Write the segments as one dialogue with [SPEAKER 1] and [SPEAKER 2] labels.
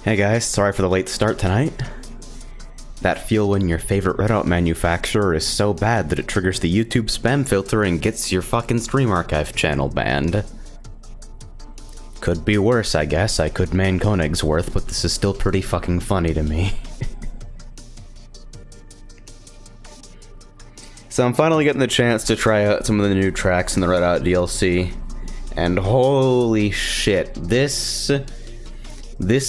[SPEAKER 1] Hey guys, sorry for the late start tonight. That feel when your favorite Redout manufacturer is so bad that it triggers the YouTube spam filter and gets your fucking stream archive channel banned. Could be worse, I guess. I could main Königsworth, but this is still pretty fucking funny to me. So I'm finally getting the chance to try out some of the new tracks in the Redout DLC. And holy shit, this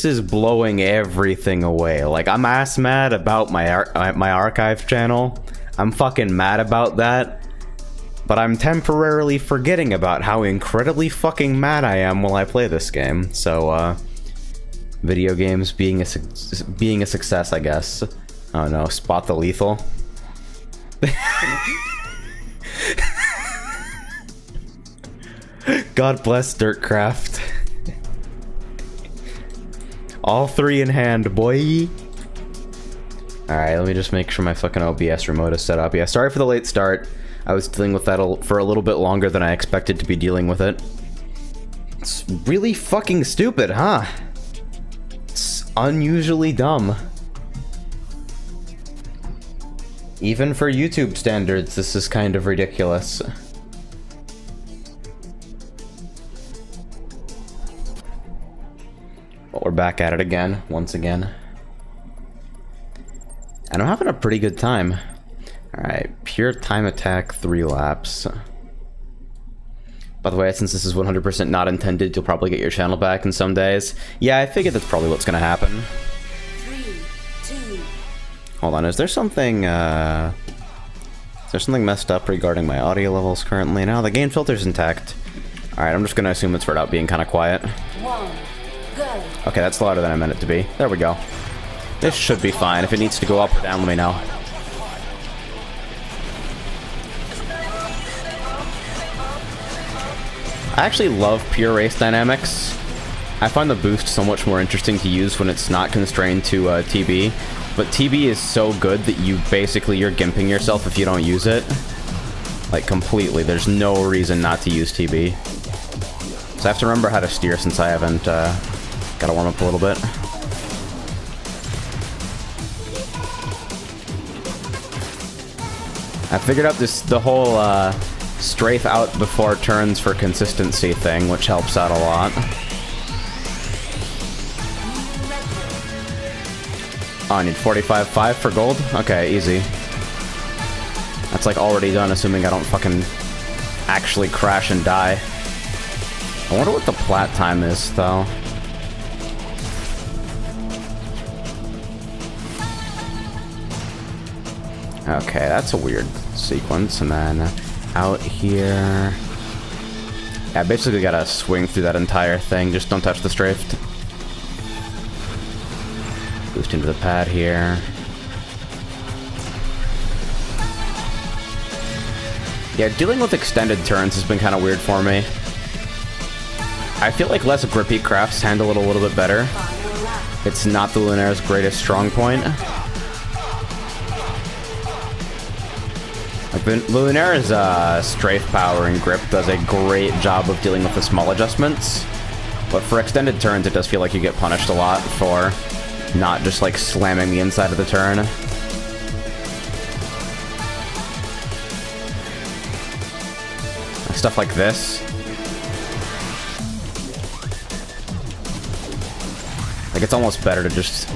[SPEAKER 1] is blowing everything away. Like, I'm ass mad about my archive channel. I'm fucking mad about that. But I'm temporarily forgetting about how incredibly fucking mad I am while I play this game. So, video games being a success, I guess. Oh no, spot the lethal. God bless Dirtcraft. All three in hand, boy. Alright, let me just make sure my fucking OBS remote is set up. Yeah, sorry for the late start. I was dealing with that for a little bit longer than I expected to be dealing with it. It's really fucking stupid, huh? It's unusually dumb. Even for YouTube standards, this is kind of ridiculous. But we're back at it again, once again. And I'm having a pretty good time. Alright, pure time attack, 3 laps. By the way, since this is 100% not intended, you'll probably get your channel back in some days. Yeah, I figured that's probably what's gonna happen.
[SPEAKER 2] 3, 2.
[SPEAKER 1] Hold on, is there something messed up regarding my audio levels currently? No, the gain filter's intact. Alright, I'm just gonna assume it's Redout being kinda quiet.
[SPEAKER 2] 1, go.
[SPEAKER 1] Okay, that's louder than I meant it to be. There we go. This should be fine. If it needs to go up or down, let me know. I actually love pure race dynamics. I find the boost so much more interesting to use when it's not constrained to TB. But TB is so good that you're gimping yourself if you don't use it. Like, completely. There's no reason not to use TB. So I have to remember how to steer since I haven't, gotta warm up a little bit. I figured out the whole, strafe out before turns for consistency thing, which helps out a lot. Oh, I need 45.5 for gold? Okay, easy. That's like already done, assuming I don't fucking actually crash and die. I wonder what the plat time is, though. Okay, that's a weird sequence, and then out here... Yeah, I basically gotta swing through that entire thing, just don't touch the strafe. Boost into the pad here. Yeah, dealing with extended turns has been kind of weird for me. I feel like less grippy crafts handle it a little bit better. It's not the Lunaire's greatest strong point. Like, the Lunaire's strafe power and grip does a great job of dealing with the small adjustments. But for extended turns, it does feel like you get punished a lot for not just, like, slamming the inside of the turn. Stuff like this. Like, it's almost better to just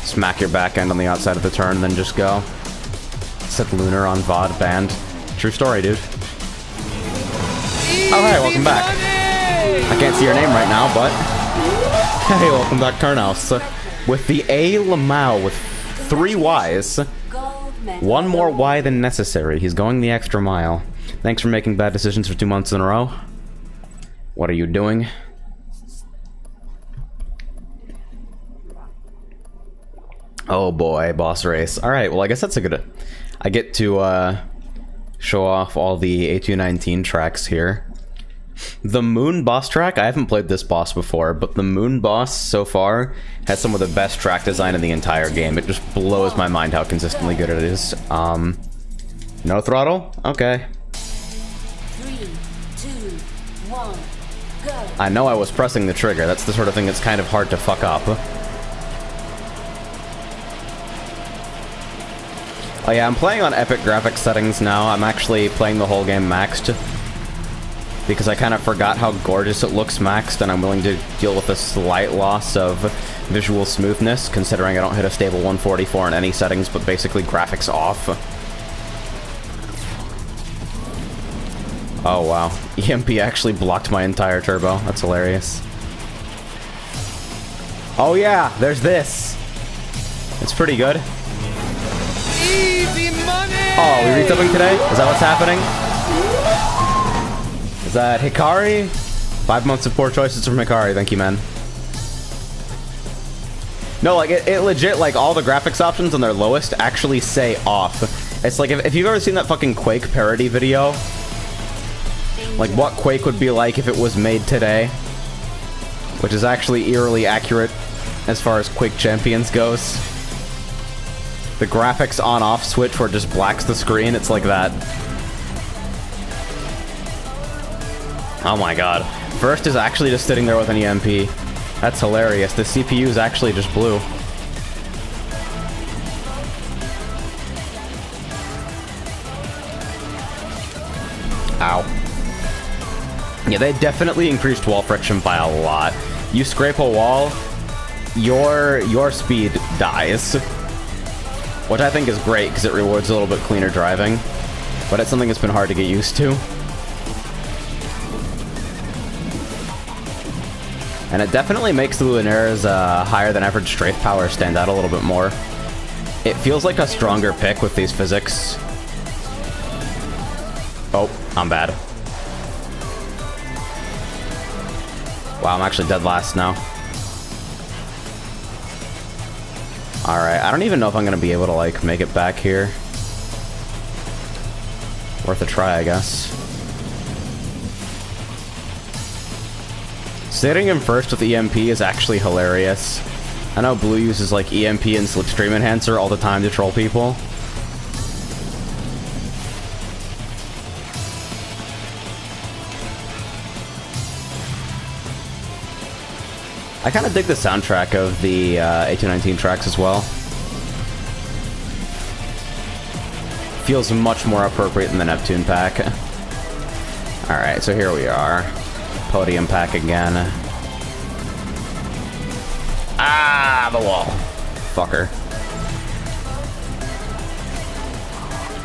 [SPEAKER 1] smack your back end on the outside of the turn than just go. Set Lunar on VOD banned. True story, dude. Oh, hey, welcome back. I can't see your name right now, but... Hey, welcome back, Turnhouse. With the A. Lamau with 3 Ys. 1 more Y than necessary. He's going the extra mile. Thanks for making bad decisions for 2 months in a row. What are you doing? Oh boy, boss race. Alright, well I guess that's a good... I get to show off all the A219 tracks here. The Moon boss track, I haven't played this boss before, but the Moon boss so far has some of the best track design in the entire game. It just blows my mind how consistently good it is. No throttle? Okay.
[SPEAKER 2] 3, 2, 1, go.
[SPEAKER 1] I know I was pressing the trigger. That's the sort of thing that's kind of hard to fuck up. Oh yeah, I'm playing on epic graphics settings now. I'm actually playing the whole game maxed. Because I kind of forgot how gorgeous it looks maxed, and I'm willing to deal with a slight loss of visual smoothness, considering I don't hit a stable 144 in any settings, but basically graphics off. Oh wow, EMP actually blocked my entire turbo. That's hilarious. Oh yeah, there's this. It's pretty good.
[SPEAKER 3] Easy money!
[SPEAKER 1] Oh, we resubbing today? Is that what's happening? Is that Hikari? 5 months of poor choices from Hikari. Thank you, man. No, like, it legit, like, all the graphics options on their lowest actually say off. It's like, if you've ever seen that fucking Quake parody video, like, what Quake would be like if it was made today, which is actually eerily accurate as far as Quake Champions goes. The graphics on-off switch where it just blacks the screen, it's like that. Oh my god. First is actually just sitting there with an EMP. That's hilarious. The CPU is actually just blue. Ow. Yeah, they definitely increased wall friction by a lot. You scrape a wall, your speed dies. Which I think is great, because it rewards a little bit cleaner driving. But it's something that's been hard to get used to. And it definitely makes the Lunara's higher than average strafe power stand out a little bit more. It feels like a stronger pick with these physics. Oh, I'm bad. Wow, I'm actually dead last now. Alright, I don't even know if I'm gonna be able to, like, make it back here. Worth a try, I guess. Sitting him first with EMP is actually hilarious. I know Blue uses, like, EMP and Slipstream Enhancer all the time to troll people. I kind of dig the soundtrack of the A219 tracks as well. Feels much more appropriate than the Neptune pack. Alright, so here we are. Podium pack again. Ah, the wall. Fucker.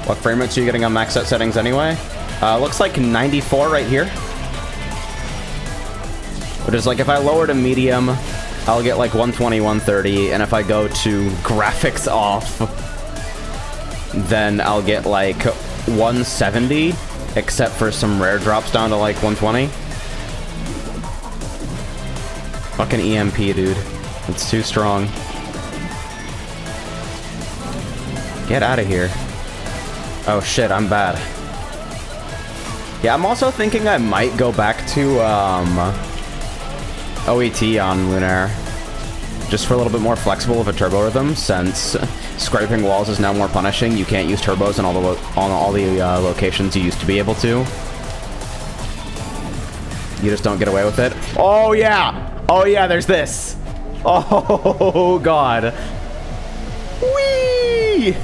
[SPEAKER 1] What frame rates are you getting on max out settings anyway? Looks like 94 right here. Which is like, if I lower to medium, I'll get like 120, 130, and if I go to graphics off, then I'll get like 170, except for some rare drops down to like 120. Fucking EMP, dude. It's too strong. Get out of here. Oh shit, I'm bad. Yeah, I'm also thinking I might go back to, OET on Lunar. Just for a little bit more flexible of a turbo rhythm, since scraping walls is now more punishing. You can't use turbos on all the locations you used to be able to. You just don't get away with it. Oh yeah! Oh yeah, there's this! Oh god. Whee!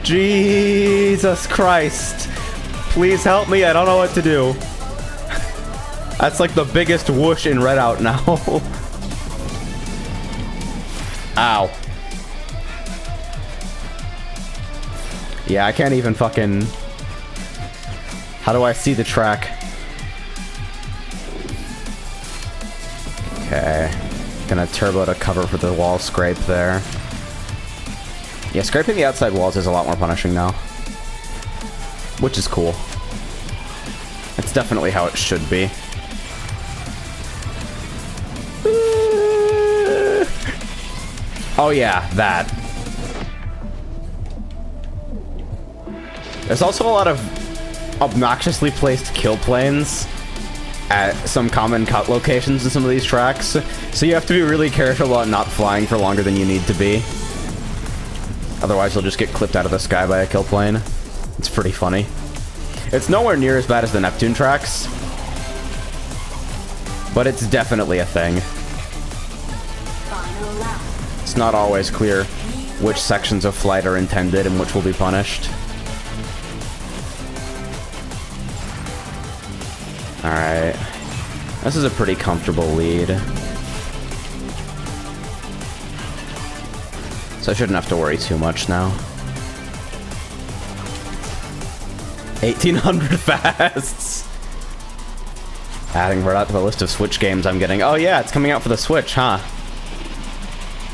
[SPEAKER 1] Jesus Christ. Please help me, I don't know what to do. That's like the biggest whoosh in Redout now. Ow. Yeah, I can't even fucking... How do I see the track? Okay. Gonna turbo to cover for the wall scrape there. Yeah, scraping the outside walls is a lot more punishing now. Which is cool. It's definitely how it should be. Oh yeah, that. There's also a lot of obnoxiously placed kill planes at some common cut locations in some of these tracks, so you have to be really careful about not flying for longer than you need to be. Otherwise you'll just get clipped out of the sky by a kill plane. It's pretty funny. It's nowhere near as bad as the Neptune tracks, but it's definitely a thing. It's not always clear which sections of flight are intended and which will be punished. Alright. This is a pretty comfortable lead. So I shouldn't have to worry too much now. 1800 fasts! Adding Redout to the list of Switch games I'm getting. Oh yeah, it's coming out for the Switch, huh?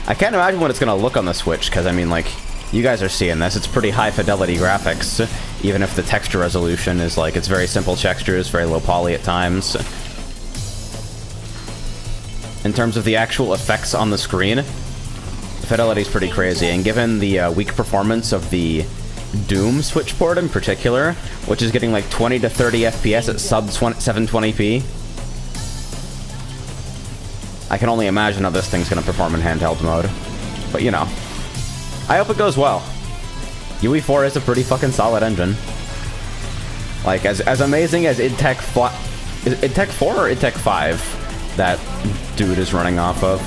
[SPEAKER 1] I can't imagine what it's gonna look on the Switch, because I mean, like, you guys are seeing this. It's pretty high fidelity graphics, even if the texture resolution is like, it's very simple textures, very low poly at times. In terms of the actual effects on the screen, the fidelity is pretty crazy, and given the weak performance of the Doom Switch port in particular, which is getting like 20 to 30 FPS at sub 720p, I can only imagine how this thing's gonna perform in handheld mode. But you know, I hope it goes well. UE4 is a pretty fucking solid engine. Like, as amazing as id Tech 4 or id Tech 5 that dude is running off of.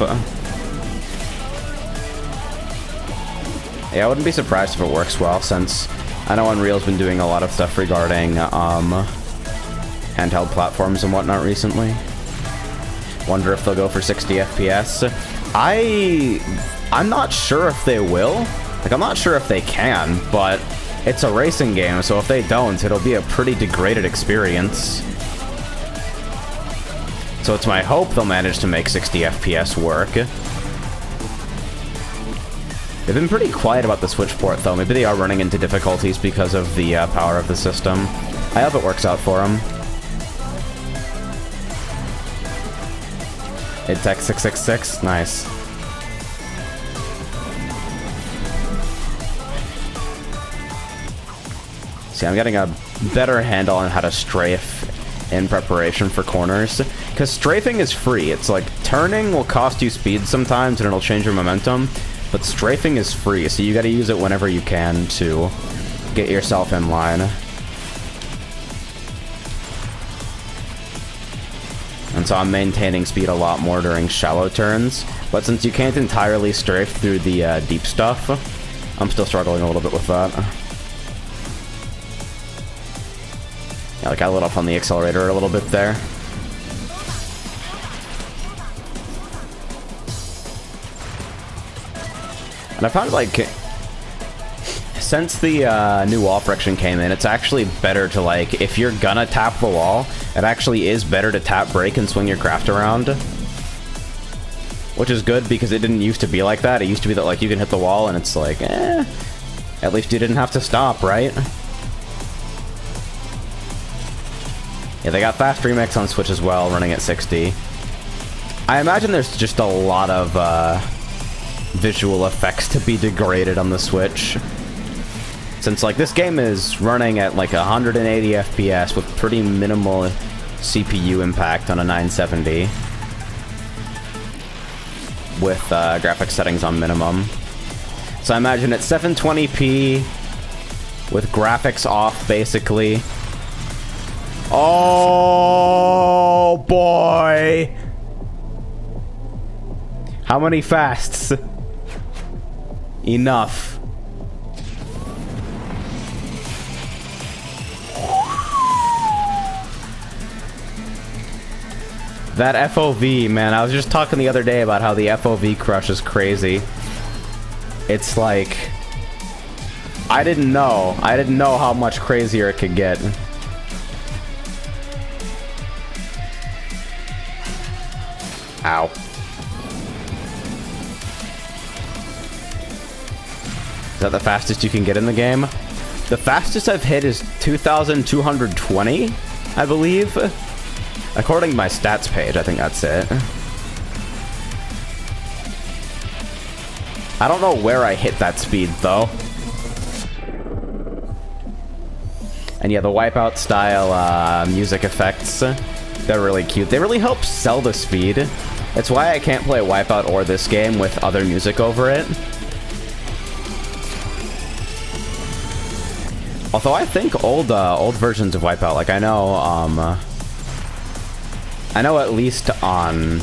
[SPEAKER 1] Yeah, I wouldn't be surprised if it works well, since I know Unreal's been doing a lot of stuff regarding handheld platforms and whatnot recently. Wonder if they'll go for 60 FPS. I'm not sure if they will. Like, I'm not sure if they can, but it's a racing game, so if they don't, it'll be a pretty degraded experience. So it's my hope they'll manage to make 60 FPS work. They've been pretty quiet about the Switch port, though. Maybe they are running into difficulties because of the power of the system. I hope it works out for them. id Tech 666, nice. See, I'm getting a better handle on how to strafe in preparation for corners, because strafing is free. It's like, turning will cost you speed sometimes and it'll change your momentum, but strafing is free, so you gotta use it whenever you can to get yourself in line. And so I'm maintaining speed a lot more during shallow turns, but since you can't entirely strafe through the deep stuff, I'm still struggling a little bit with that. Yeah, like I lit off on the accelerator a little bit there. And I found, like, since the new wall friction came in, it's actually better to, like, if you're gonna tap the wall, it actually is better to tap brake and swing your craft around. Which is good, because it didn't used to be like that. It used to be that, like, you can hit the wall and it's like, at least you didn't have to stop, right? Yeah, they got Fast Remix on Switch as well, running at 60. I imagine there's just a lot of visual effects to be degraded on the Switch. Since, like, this game is running at, like, 180 FPS with pretty minimal CPU impact on a 970. With graphics settings on minimum. So I imagine at 720p, with graphics off, basically. Oh, boy! How many fasts? Enough. That FOV, man, I was just talking the other day about how the FOV crush is crazy. It's like, I didn't know how much crazier it could get. Ow. Is that the fastest you can get in the game? The fastest I've hit is 2,220, I believe. According to my stats page, I think that's it. I don't know where I hit that speed, though. And yeah, the Wipeout style music effects, they're really cute. They really help sell the speed. That's why I can't play Wipeout or this game with other music over it. Although I think old versions of Wipeout, like I know at least on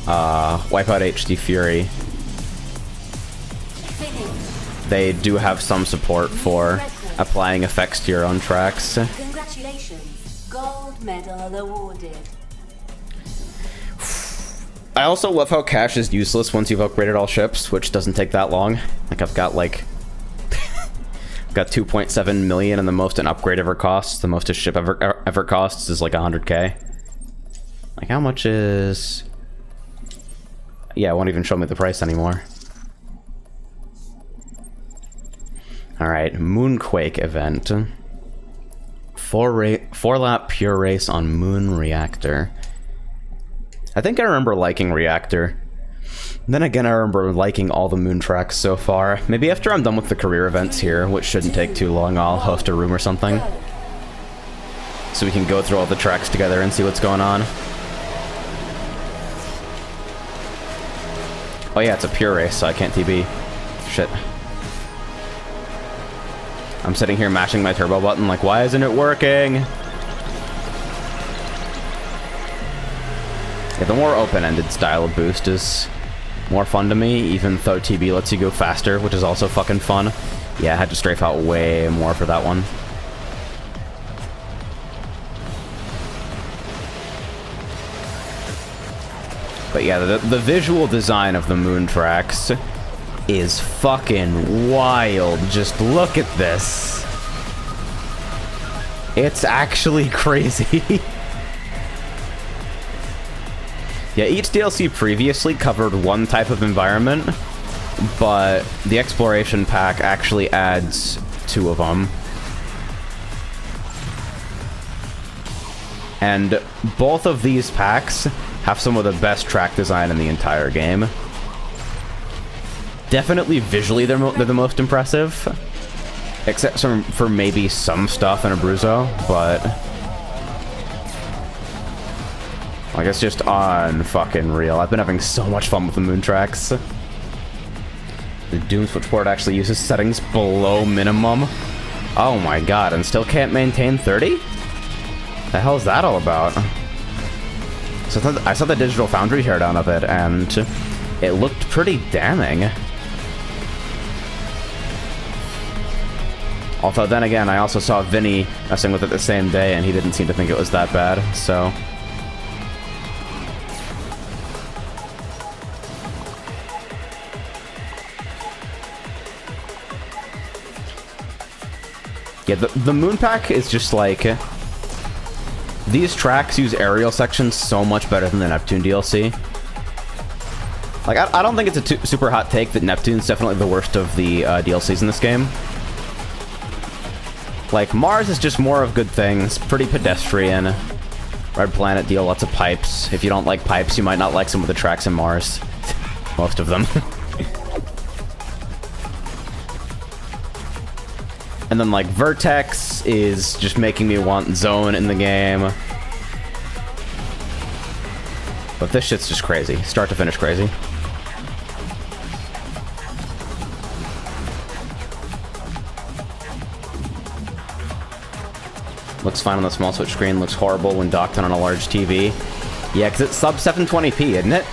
[SPEAKER 1] Wipeout HD Fury, they do have some support for applying effects to your own tracks.
[SPEAKER 2] Congratulations. Gold medal awarded.
[SPEAKER 1] I also love how cash is useless once you've upgraded all ships, which doesn't take that long. Like, I've got, like... I've got 2.7 million, and the most an upgrade ever costs, the most a ship ever costs is, like, 100k. Like, how much is... Yeah, it won't even show me the price anymore. Alright, Moonquake event. 4-lap pure race on Moon Reactor. I think I remember liking Reactor. Then again, I remember liking all the Moon tracks so far. Maybe after I'm done with the career events here, which shouldn't take too long, I'll host a room or something. So we can go through all the tracks together and see what's going on. Oh yeah, it's a pure race, so I can't TB. Shit. I'm sitting here mashing my turbo button like, why isn't it working? Yeah, the more open-ended style of boost is more fun to me, even though TB lets you go faster, which is also fucking fun. Yeah, I had to strafe out way more for that one. But yeah, the visual design of the Moon tracks is fucking wild. Just look at this. It's actually crazy. Yeah, each DLC previously covered one type of environment, but the exploration pack actually adds 2 of them. And both of these packs have some of the best track design in the entire game. Definitely visually they're the most impressive, except for maybe some stuff in Abruzzo, but like, it's just unfucking-real. I've been having so much fun with the Moon tracks. The Doom switchboard actually uses settings below minimum. Oh my god, and still can't maintain 30? The hell is that all about? So I saw the Digital Foundry teardown of it, and it looked pretty damning. Although then again, I also saw Vinny messing with it the same day, and he didn't seem to think it was that bad, so... Yeah, the Moon Pack is just like... These tracks use aerial sections so much better than the Neptune DLC. Like, I don't think it's a super hot take that Neptune's definitely the worst of the DLCs in this game. Like, Mars is just more of good things, pretty pedestrian. Red Planet deal lots of pipes. If you don't like pipes, you might not like some of the tracks in Mars. Most of them. And then, like, Vertex is just making me want Zone in the game. But this shit's just crazy. Start to finish crazy. Looks fine on the small switch screen, looks horrible when docked on a large TV. Yeah, because it's sub 720p, isn't it?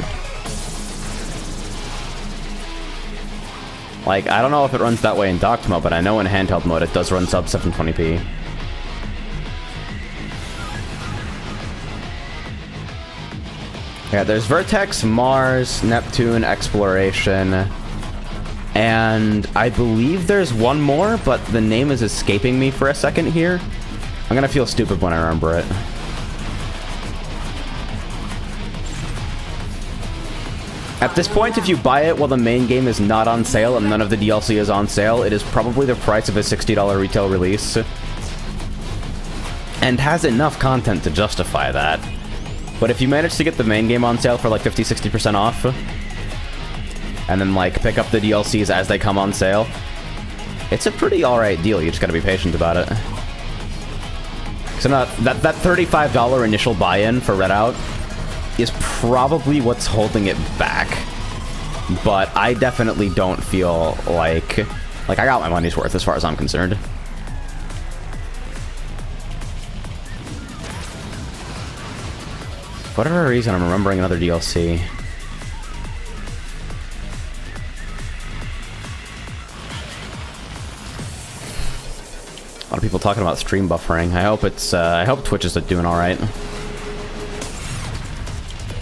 [SPEAKER 1] Like, I don't know if it runs that way in docked mode, but I know in handheld mode it does run sub 720p. Yeah, there's Vertex, Mars, Neptune, Exploration, and I believe there's one more, but the name is escaping me for a second here. I'm gonna feel stupid when I remember it. At this point, if you buy it while the main game is not on sale and none of the DLC is on sale, it is probably the price of a $60 retail release. And has enough content to justify that. But if you manage to get the main game on sale for like 50-60% off, and then like pick up the DLCs as they come on sale, it's a pretty alright deal, you just gotta be patient about it. So that $35 initial buy-in for Redout is probably what's holding it back. But I definitely don't feel like I got my money's worth as far as I'm concerned. For whatever reason, I'm remembering another DLC. talking about stream buffering. I hope it's, I hope Twitch is doing alright.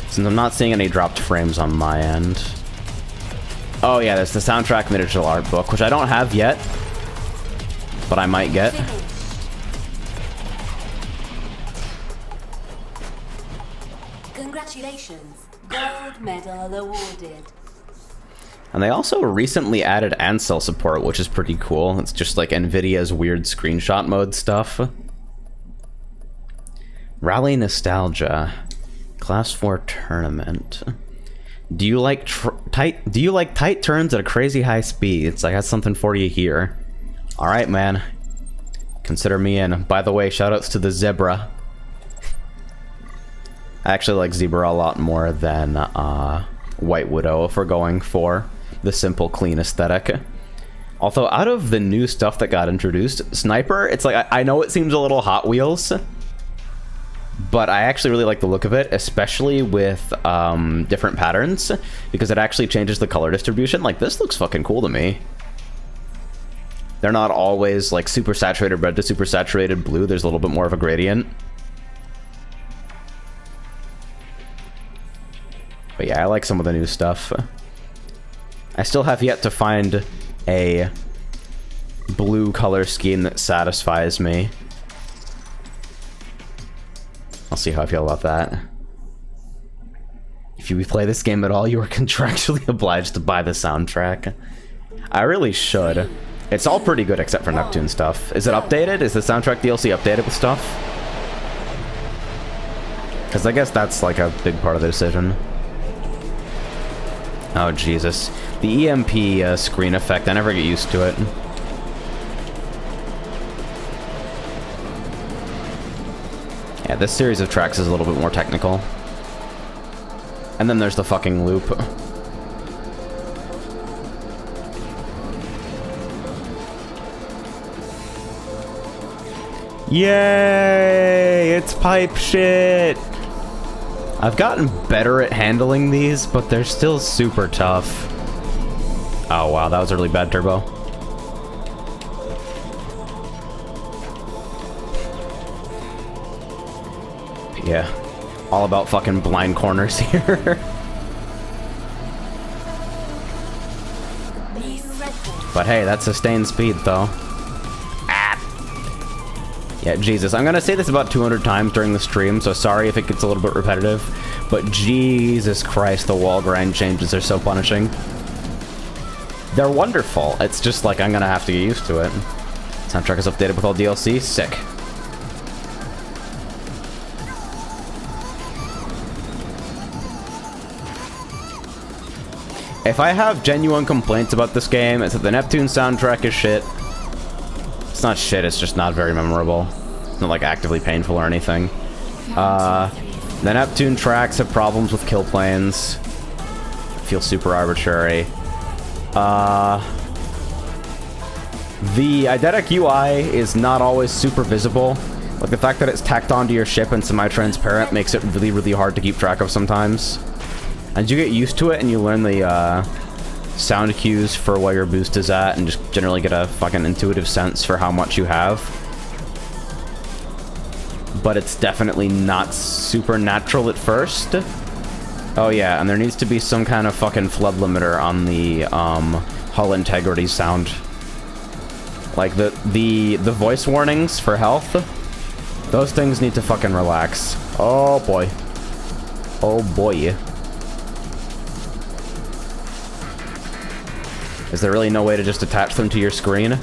[SPEAKER 1] Since I'm not seeing any dropped frames on my end. Oh yeah, there's the soundtrack and the digital art book, which I don't have yet. But I might get.
[SPEAKER 2] Congratulations. Gold medal awarded.
[SPEAKER 1] And they also recently added Ansel support, which is pretty cool. It's just like NVIDIA's weird screenshot mode stuff. Rally Nostalgia. Class 4 tournament. Do you like tight turns at a crazy high speed? It's like, that's something for you here. Alright, man. Consider me in. By the way, shoutouts to the Zebra. I actually like Zebra a lot more than White Widow if we're going for the simple, clean aesthetic. Although, out of the new stuff that got introduced, Sniper, it's like, I know it seems a little Hot Wheels, but I actually really like the look of it, especially with different patterns, because it actually changes the color distribution. Like, this looks fucking cool to me. They're not always, like, super saturated red to super saturated blue. There's a little bit more of a gradient. But yeah, I like some of the new stuff. I still have yet to find a blue color scheme that satisfies me. I'll see how I feel about that. If you play this game at all, you are contractually obliged to buy the soundtrack. I really should. It's all pretty good except for Neptune stuff. Is it updated? Is the soundtrack DLC updated with stuff? Because I guess that's like a big part of the decision. Oh, Jesus. The EMP screen effect, I never get used to it. Yeah, this series of tracks is a little bit more technical. And then there's the fucking loop. Yay! It's pipe shit! I've gotten better at handling these, but they're still super tough. Oh wow, that was a really bad turbo. Yeah, all about fucking blind corners here. But hey, that's sustained speed though. Yeah, Jesus. I'm gonna say this about 200 times during the stream, so sorry if it gets a little bit repetitive, but Jesus Christ, the wall grind changes are so punishing. They're wonderful. It's just like I'm gonna have to get used to it. Soundtrack is updated with all DLC. Sick. If I have genuine complaints about this game, it's that the Neptune soundtrack is shit. It's not shit, it's just not very memorable. It's not like actively painful or anything. The Neptune tracks have problems with kill planes. Feel super arbitrary. The eidetic UI is not always super visible. Like the fact that it's tacked onto your ship and semi-transparent makes it really, really hard to keep track of sometimes. And you get used to it and you learn the sound cues for where your boost is at and just generally get a fucking intuitive sense for how much you have. But it's definitely not supernatural at first. Oh yeah, and there needs to be some kind of fucking flood limiter on the hull integrity sound. Like the voice warnings for health, those things need to fucking relax. Oh boy. Oh boy. Is there really no way to just attach them to your screen?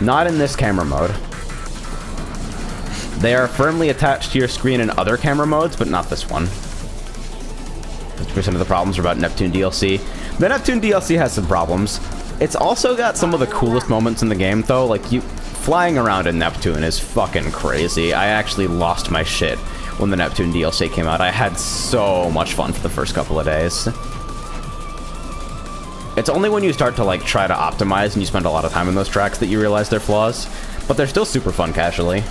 [SPEAKER 1] Not in this camera mode. They are firmly attached to your screen in other camera modes, but not this one. 50% of the problems are about Neptune DLC. The Neptune DLC has some problems. It's also got some of the coolest moments in the game, though. Like, flying around in Neptune is fucking crazy. I actually lost my shit when the Neptune DLC came out. I had so much fun for the first couple of days. It's only when you start to, like, try to optimize and you spend a lot of time in those tracks that you realize their flaws. But they're still super fun casually.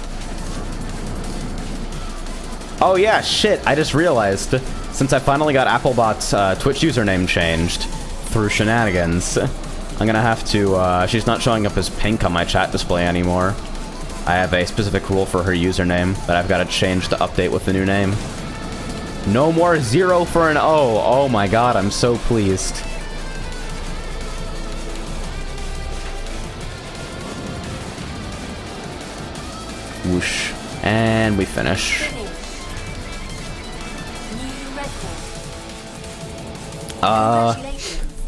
[SPEAKER 1] Oh yeah, shit, I just realized. Since I finally got Applebot's Twitch username changed through shenanigans, I'm gonna have to, she's not showing up as pink on my chat display anymore. I have a specific rule for her username that I've got to change to update with the new name. No more 0 for an O. Oh my god, I'm so pleased. Whoosh. And we finish.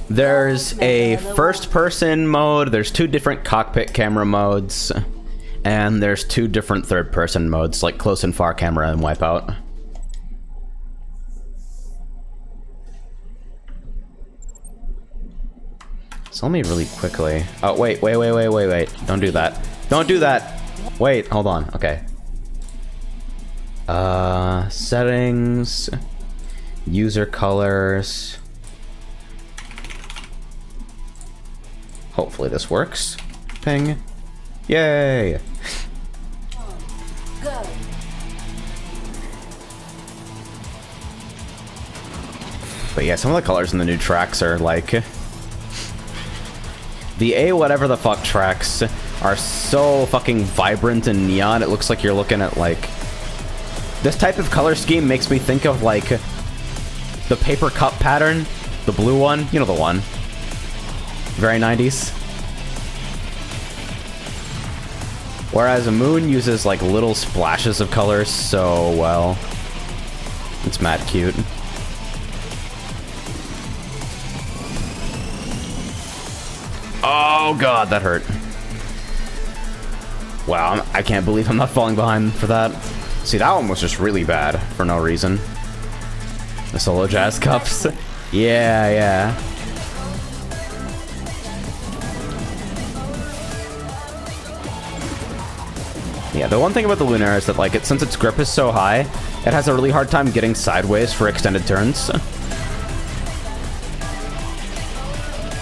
[SPEAKER 1] There's a first-person mode, there's 2 different cockpit camera modes, and there's 2 different third-person modes, like close and far camera and wipeout. So let me really quickly... Oh, wait. Don't do that. Don't do that! Wait, hold on. Okay. Settings... User colors... Hopefully this works. Ping. Yay!
[SPEAKER 2] Go.
[SPEAKER 1] But yeah, some of the colors in the new tracks are like... The A whatever the fuck tracks are so fucking vibrant and neon, it looks like you're looking at like... This type of color scheme makes me think of like... The paper cup pattern. The blue one. You know the one. Very 90s. Whereas a moon uses like little splashes of colors so well. It's mad cute. Oh god, that hurt. Wow, I can't believe I'm not falling behind for that. See, that one was just really bad for no reason. The solo jazz cups. Yeah. Yeah, the one thing about the Lunaire is that, like, since its grip is so high, it has a really hard time getting sideways for extended turns.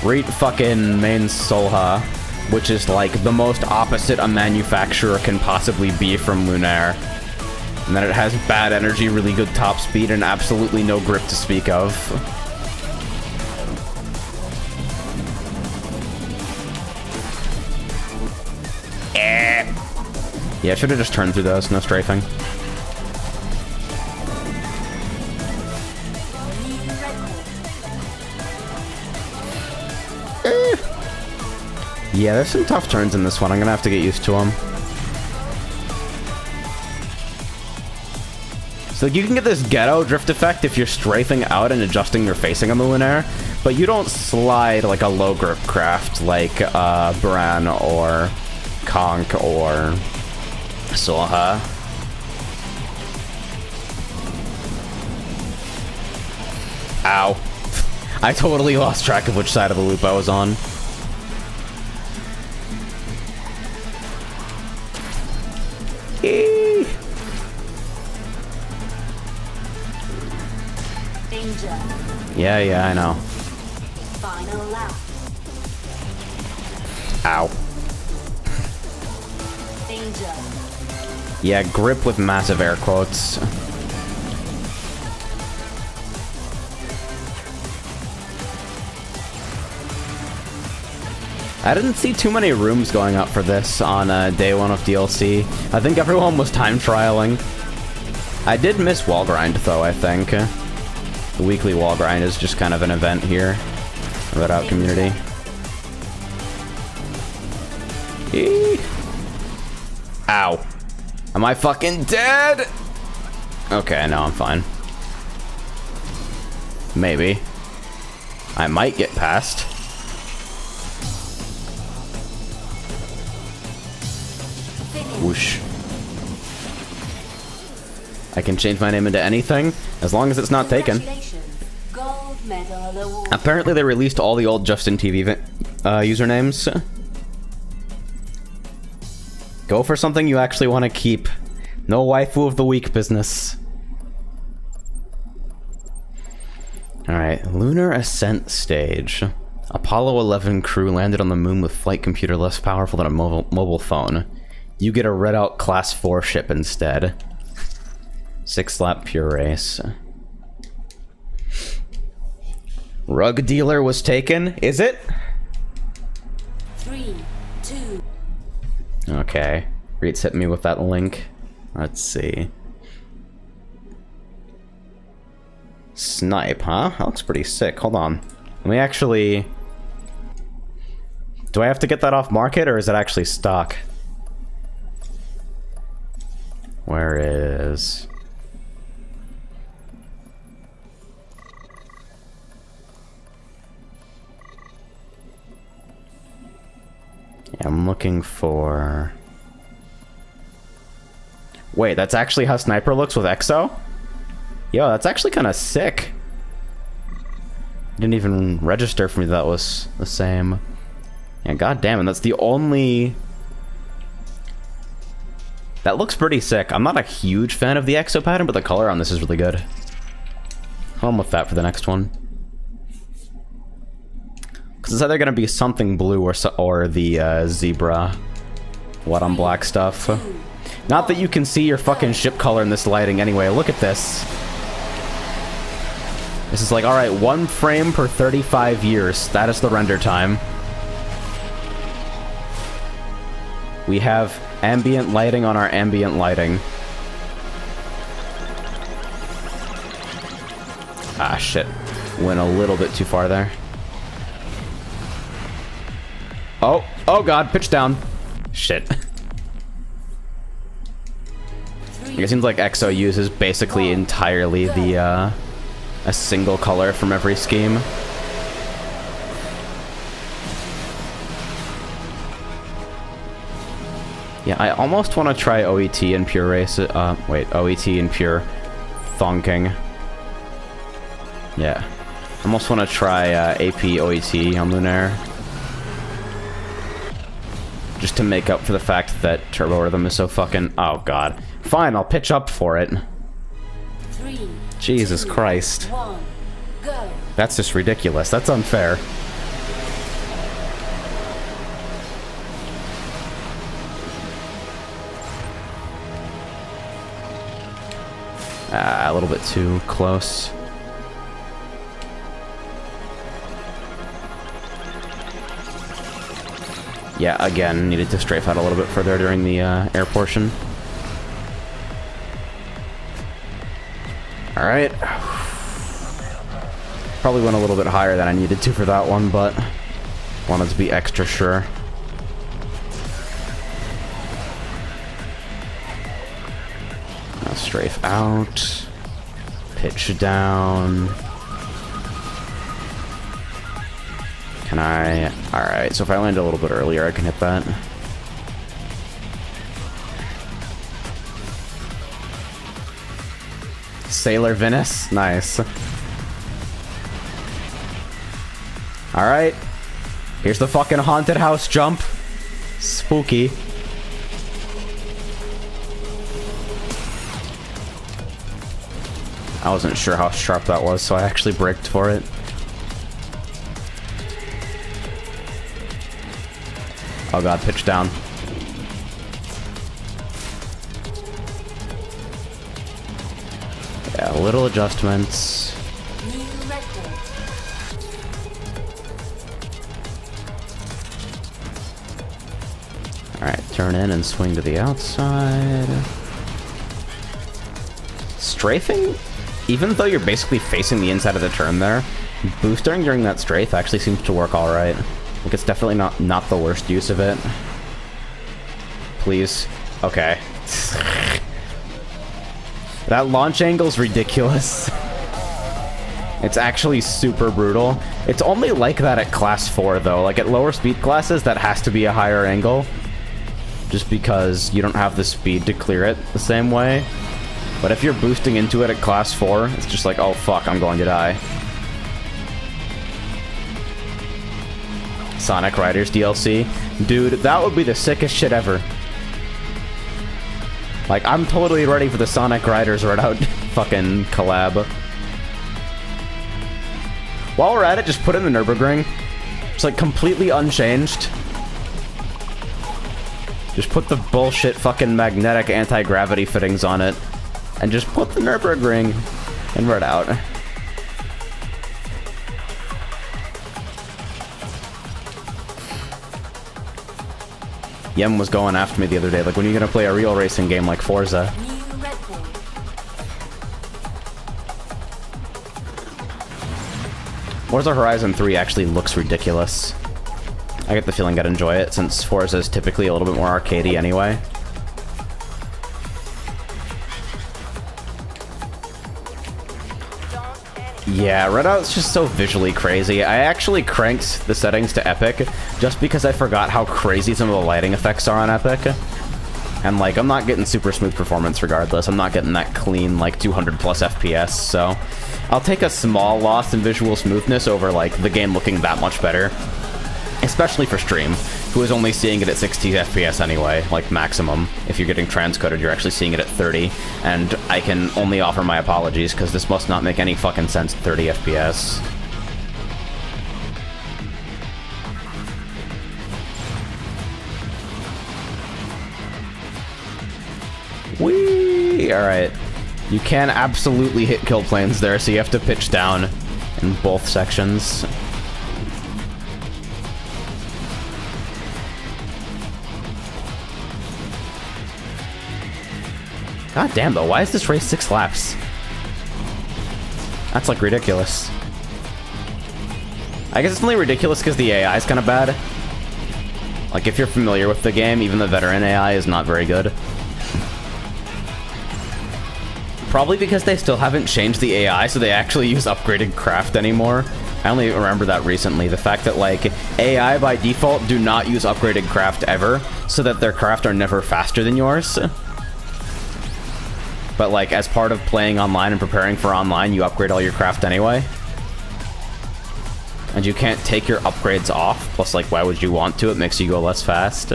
[SPEAKER 1] Read fucking main Solha, which is, like, the most opposite a manufacturer can possibly be from Lunaire. And then it has bad energy, really good top speed, and absolutely no grip to speak of. Yeah, I should have just turned through those, no strafing. Yeah, there's some tough turns in this one. I'm gonna have to get used to them. So you can get this ghetto drift effect if you're strafing out and adjusting your facing on the Lunaire, but you don't slide like a low grip craft like Bran or Conk or Solha. Ow. I totally lost track of which side of the loop I was on. Eee.
[SPEAKER 2] Danger.
[SPEAKER 1] Yeah, I know.
[SPEAKER 2] Final lap.
[SPEAKER 1] Ow.
[SPEAKER 2] Danger.
[SPEAKER 1] Yeah, grip with massive air quotes. I didn't see too many rooms going up for this on day 1 of DLC. I think everyone was time trialing. I did miss wall grind though, I think. The weekly wall grind is just kind of an event here. Redout community. Eee. Ow. Am I fucking dead? Okay, no, I'm fine. Maybe. I might get past. Whoosh. I can change my name into anything, as long as it's not taken.
[SPEAKER 2] Gold medal award.
[SPEAKER 1] Apparently they released all the old Justin TV usernames. Go for something you actually want to keep. No waifu of the week business. Alright, Lunar Ascent Stage. Apollo 11 crew landed on the moon with flight computer less powerful than a mobile phone. You get a Redout Class 4 ship instead. 6-lap pure race. Rug dealer was taken, is it?
[SPEAKER 2] 3, 2.
[SPEAKER 1] Okay. Reed's hit me with that link. Let's see. Snipe, huh? That looks pretty sick. Hold on. Let me actually... Do I have to get that off market, or is it actually stock? Where is... Yeah, I'm looking for... Wait, that's actually how Sniper looks with Exo? Yo, that's actually kind of sick. Didn't even register for me that was the same. Yeah, god damn it, that's the only... That looks pretty sick. I'm not a huge fan of the Exo pattern, but the color on this is really good. I'm with that for the next one. Because it's either going to be something blue or the zebra. What on black stuff. Not that you can see your fucking ship color in this lighting anyway. Look at this. This is like, alright, 1 frame per 35 years. That is the render time. We have ambient lighting on our ambient lighting. Ah, shit. Went a little bit too far there. Oh, oh god, pitch down. Shit. It seems like EXO uses basically entirely the, a single color from every scheme. Yeah, I almost want to try OET and pure race. Wait, OET and pure thonking. Yeah. I almost want to try AP OET on Lunaire. Just to make up for the fact that Turbo Rhythm is so fucking... Oh god. Fine, I'll pitch up for it.
[SPEAKER 2] 3,
[SPEAKER 1] Jesus
[SPEAKER 2] 2,
[SPEAKER 1] Christ.
[SPEAKER 2] 1, go.
[SPEAKER 1] That's just ridiculous. That's unfair. A little bit too close. Yeah, again, needed to strafe out a little bit further during the air portion. Alright. Probably went a little bit higher than I needed to for that one, but wanted to be extra sure. Now strafe out. Pitch down. Can I... Alright, so if I land a little bit earlier, I can hit that. Sailor Venice? Nice. Alright. Here's the fucking haunted house jump. Spooky. I wasn't sure how sharp that was, so I actually braked for it. Oh god, pitch down. Yeah, little adjustments.
[SPEAKER 2] New record.
[SPEAKER 1] Alright, turn in and swing to the outside. Strafing? Even though you're basically facing the inside of the turn there, boosting during that strafe actually seems to work alright. Like, it's definitely not the worst use of it. Please. Okay. That launch angle's ridiculous. It's actually super brutal. It's only like that at class 4, though. Like, at lower speed classes, that has to be a higher angle. Just because you don't have the speed to clear it the same way. But if you're boosting into it at class 4, it's just like, oh fuck, I'm going to die. Sonic Riders DLC. Dude, that would be the sickest shit ever. Like, I'm totally ready for the Sonic Riders Redout fucking collab. While we're at it, just put in the Nürburgring. It's like completely unchanged. Just put the bullshit fucking magnetic anti-gravity fittings on it. And just put the Nürburgring in Redout. Yem was going after me the other day, like, when are you gonna play a real racing game like Forza?
[SPEAKER 2] New record.
[SPEAKER 1] Forza Horizon 3 actually looks ridiculous. I get the feeling I'd enjoy it, since Forza is typically a little bit more arcadey anyway. Yeah, Redout's just so visually crazy. I actually cranked the settings to Epic just because I forgot how crazy some of the lighting effects are on Epic. And, like, I'm not getting super smooth performance regardless. I'm not getting that clean, like, 200 plus FPS, so I'll take a small loss in visual smoothness over, like, the game looking that much better. Especially for stream, who is only seeing it at 60 FPS anyway, like maximum. If you're getting transcoded, you're actually seeing it at 30, and I can only offer my apologies, because this must not make any fucking sense at 30 FPS. Whee! Alright. You can absolutely hit kill planes there, so you have to pitch down in both sections. God damn, though, why is this race 6 laps? That's, like, ridiculous. I guess it's only ridiculous because the AI is kind of bad. Like, if you're familiar with the game, even the veteran AI is not very good. Probably because they still haven't changed the AI, so they actually use upgraded craft anymore. I only remember that recently. The fact that, like, AI by default do not use upgraded craft ever, so that their craft are never faster than yours. But, like, as part of playing online and preparing for online, you upgrade all your craft anyway. And you can't take your upgrades off. Plus, like, why would you want to? It makes you go less fast.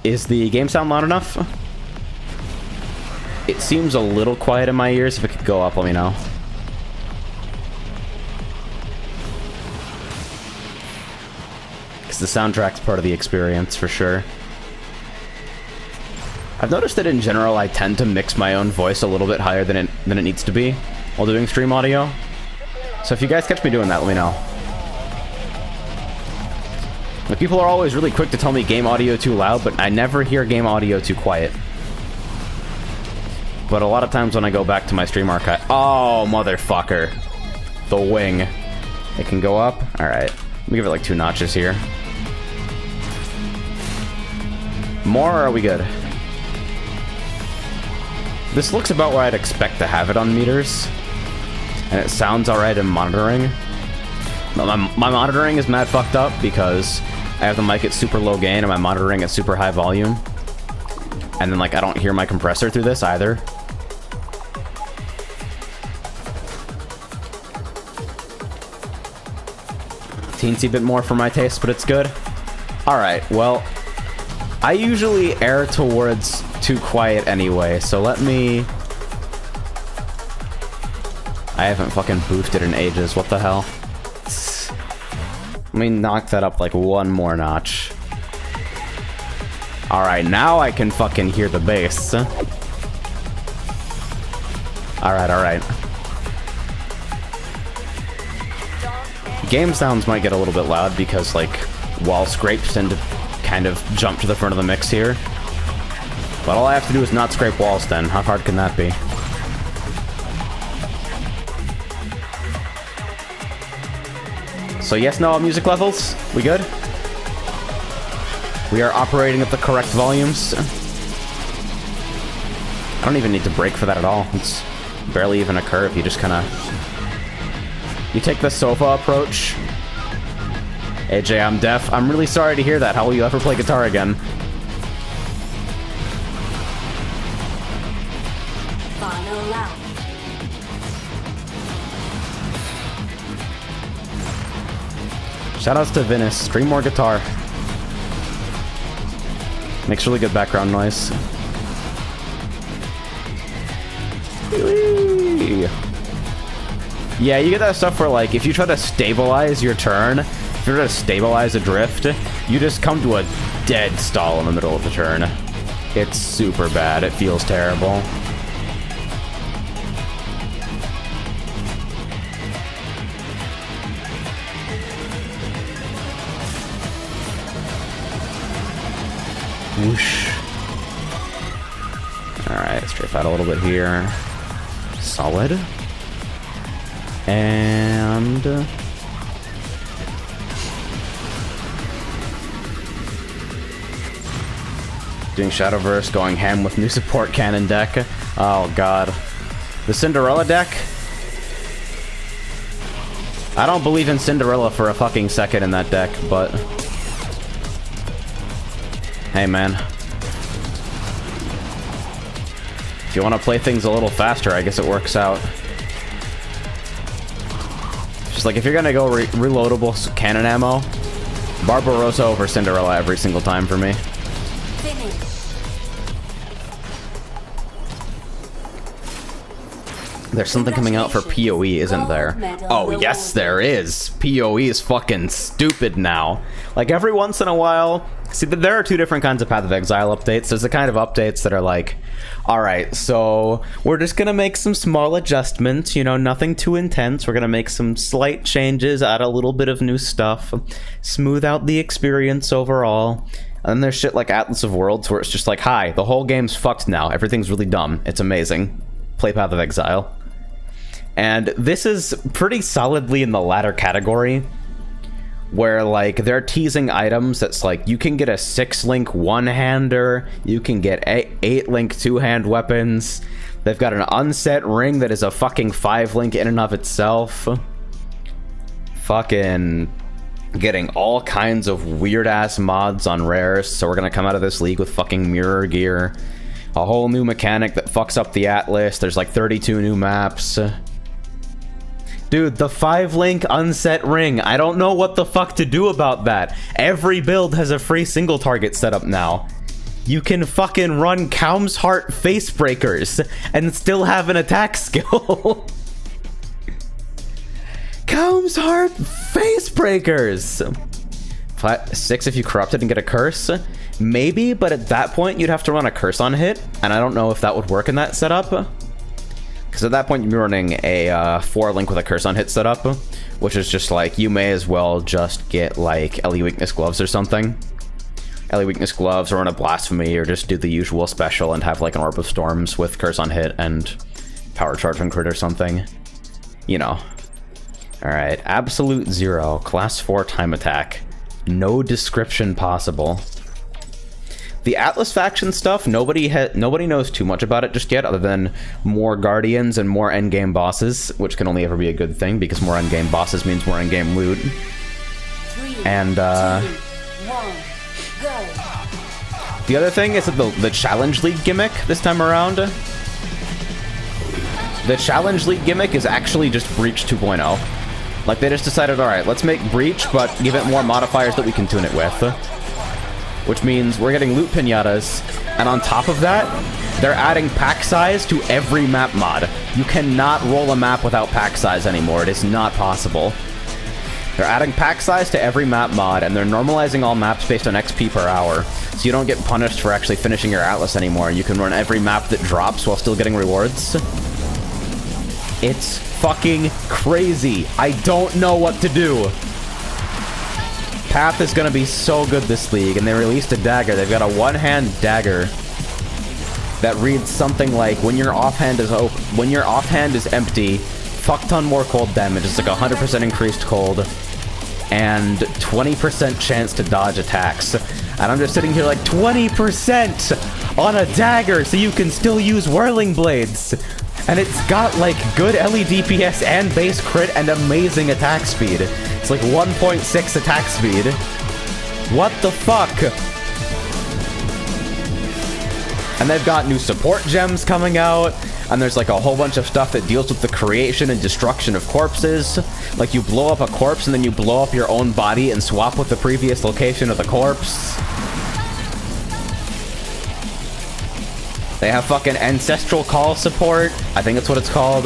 [SPEAKER 1] Is the game sound loud enough? It seems a little quiet in my ears. If it could go up, let me know. The soundtrack's part of the experience, for sure. I've noticed that in general, I tend to mix my own voice a little bit higher than it needs to be while doing stream audio. So if you guys catch me doing that, let me know. Like, people are always really quick to tell me game audio too loud, but I never hear game audio too quiet. But a lot of times when I go back to my stream archive... Oh, motherfucker. The wing. It can go up? Alright. Let me give it like 2 notches here. More, or are we good? This looks about where I'd expect to have it on meters. And it sounds alright in monitoring. My monitoring is mad fucked up because I have the mic at super low gain and my monitoring at super high volume. And then, like, I don't hear my compressor through this either. Teensy bit more for my taste, but it's good. Alright, well, I usually err towards too quiet anyway, so let me... I haven't fucking boosted in ages, what the hell? Let me knock that up like 1 more notch. Alright, now I can fucking hear the bass. Alright, alright. Game sounds might get a little bit loud because, like, wall scrapes tend to kind of jump to the front of the mix here. But all I have to do is not scrape walls then. How hard can that be? So yes, no music levels? We good? We are operating at the correct volumes. I don't even need to brake for that at all. It's barely even a curve. You just kind of... You take the sofa approach. AJ, I'm deaf. I'm really sorry to hear that. How will you ever play guitar again?
[SPEAKER 2] Final lap.
[SPEAKER 1] Shoutouts to Venice. Stream more guitar. Makes really good background noise. Whee! Yeah, you get that stuff where, like, if you try to stabilize your turn, if you try to stabilize a drift, you just come to a dead stall in the middle of the turn. It's super bad. It feels terrible. Whoosh. Alright, strafe out a little bit here. Solid. And... doing Shadowverse, going ham with new support cannon deck. Oh god. The Cinderella deck? I don't believe in Cinderella for a fucking second in that deck, but... hey man. If you want to play things a little faster, I guess it works out. Just like, if you're gonna go reloadable cannon ammo, Barbarossa over Cinderella every single time for me. There's something coming out for PoE, isn't there? Oh, yes, there is. PoE is fucking stupid now. Like, every once in a while... see, there are two different kinds of Path of Exile updates. There's the kind of updates that are like, alright, so we're just gonna make some small adjustments, you know, nothing too intense. We're gonna make some slight changes, add a little bit of new stuff, smooth out the experience overall. And then there's shit like Atlas of Worlds, where it's just like, hi, the whole game's fucked now. Everything's really dumb. It's amazing. Play Path of Exile. And this is pretty solidly in the latter category, where like they're teasing items that's like, you can get a 6-link one-hander, you can get 8-link two-hand weapons. They've got an unset ring that is a fucking 5-link in and of itself. Fucking getting all kinds of weird-ass mods on rares, so we're gonna come out of this league with fucking mirror gear. A whole new mechanic that fucks up the Atlas. There's like 32 new maps. Dude, the 5-link unset ring. I don't know what the fuck to do about that. Every build has a free single target setup now. You can fucking run Kaum's Heart face breakers and still have an attack skill. Kaum's Heart face breakers. 6 if you corrupt it and get a curse. Maybe, but at that point you'd have to run a curse on hit, and I don't know if that would work in that setup. Because at that point, you're running a 4-link with a curse on hit setup, which is just like, you may as well just get like Ellie Weakness Gloves or something. Ellie Weakness Gloves, or run a Blasphemy, or just do the usual special and have like an Orb of Storms with curse on hit and Power Charge on crit or something. You know. Alright, Absolute Zero, Class 4 time attack. No description possible. The Atlas faction stuff, nobody knows too much about it just yet, other than more Guardians and more endgame bosses, which can only ever be a good thing, because more endgame bosses means more endgame loot.
[SPEAKER 2] 3,
[SPEAKER 1] and,
[SPEAKER 2] 2, 1, go.
[SPEAKER 1] The other thing is that the Challenge League gimmick this time around, the Challenge League gimmick is actually just Breach 2.0. Like, they just decided, alright, let's make Breach, but give it more modifiers that we can tune it with. Which means we're getting loot pinatas, and on top of that, they're adding pack size to every map mod. You cannot roll a map without pack size anymore. It is not possible. They're adding pack size to every map mod, and they're normalizing all maps based on XP per hour, so you don't get punished for actually finishing your Atlas anymore. You can run every map that drops while still getting rewards. It's fucking crazy. I don't know what to do. Path is gonna be so good this league, and they released a dagger. They've got a one-hand dagger that reads something like, when your offhand is empty, fuck ton more cold damage. It's like 100% increased cold and 20% chance to dodge attacks. And I'm just sitting here like, 20% on a dagger, so you can still use whirling blades. And it's got like good LE DPS and base crit and amazing attack speed. It's like 1.6 attack speed. What the fuck? And they've got new support gems coming out, and there's like a whole bunch of stuff that deals with the creation and destruction of corpses. Like, you blow up a corpse and then you blow up your own body and swap with the previous location of the corpse. They have fucking Ancestral Call support, I think that's what it's called.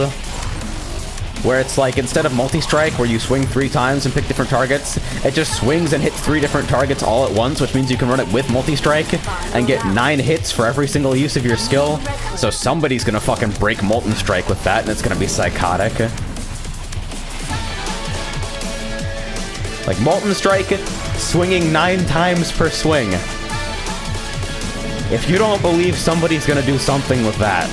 [SPEAKER 1] Where it's like, instead of multi-strike, where you swing 3 times and pick different targets, it just swings and hits 3 different targets all at once, which means you can run it with multi-strike and get 9 hits for every single use of your skill. So somebody's gonna fucking break Molten Strike with that, and it's gonna be psychotic. Like, Molten Strike, swinging 9 times per swing. If you don't believe somebody's gonna do something with that.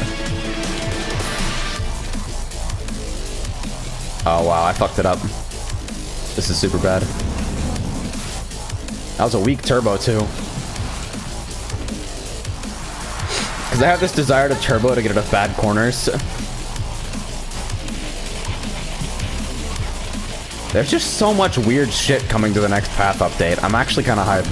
[SPEAKER 1] Oh wow, I fucked it up. This is super bad. That was a weak turbo too. Because I have this desire to turbo to get out of bad corners. There's just so much weird shit coming to the next path update. I'm actually kind of hype.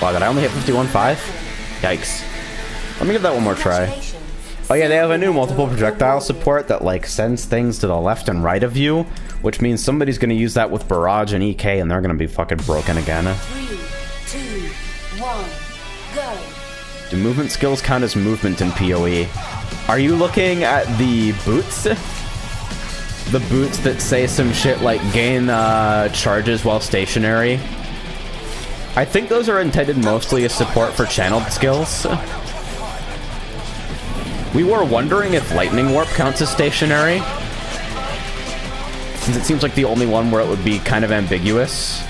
[SPEAKER 1] Wow, did I only hit 51.5? Yikes. Let me give that one more try. Oh yeah, they have a new multiple projectile support that like sends things to the left and right of you, which means somebody's gonna use that with Barrage and EK and they're gonna be fucking broken again.
[SPEAKER 2] 3, 2, 1, go.
[SPEAKER 1] Do movement skills count as movement in PoE? Are you looking at the boots? The boots that say some shit like gain charges while stationary? I think those are intended mostly as support for channeled skills. We were wondering if Lightning Warp counts as stationary, since it seems like the only one where it would be kind of ambiguous.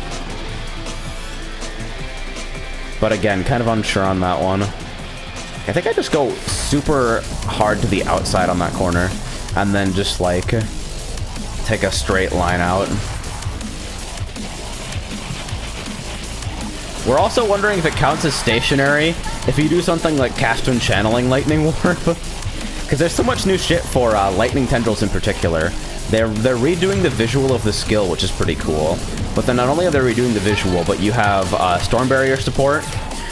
[SPEAKER 1] But again, kind of unsure on that one. I think I just go super hard to the outside on that corner, and then just like take a straight line out. We're also wondering if it counts as stationary if you do something like cast when channeling Lightning Warp. Because there's so much new shit for Lightning Tendrils in particular. They're redoing the visual of the skill, which is pretty cool. But then not only are they redoing the visual, but you have Storm Barrier support,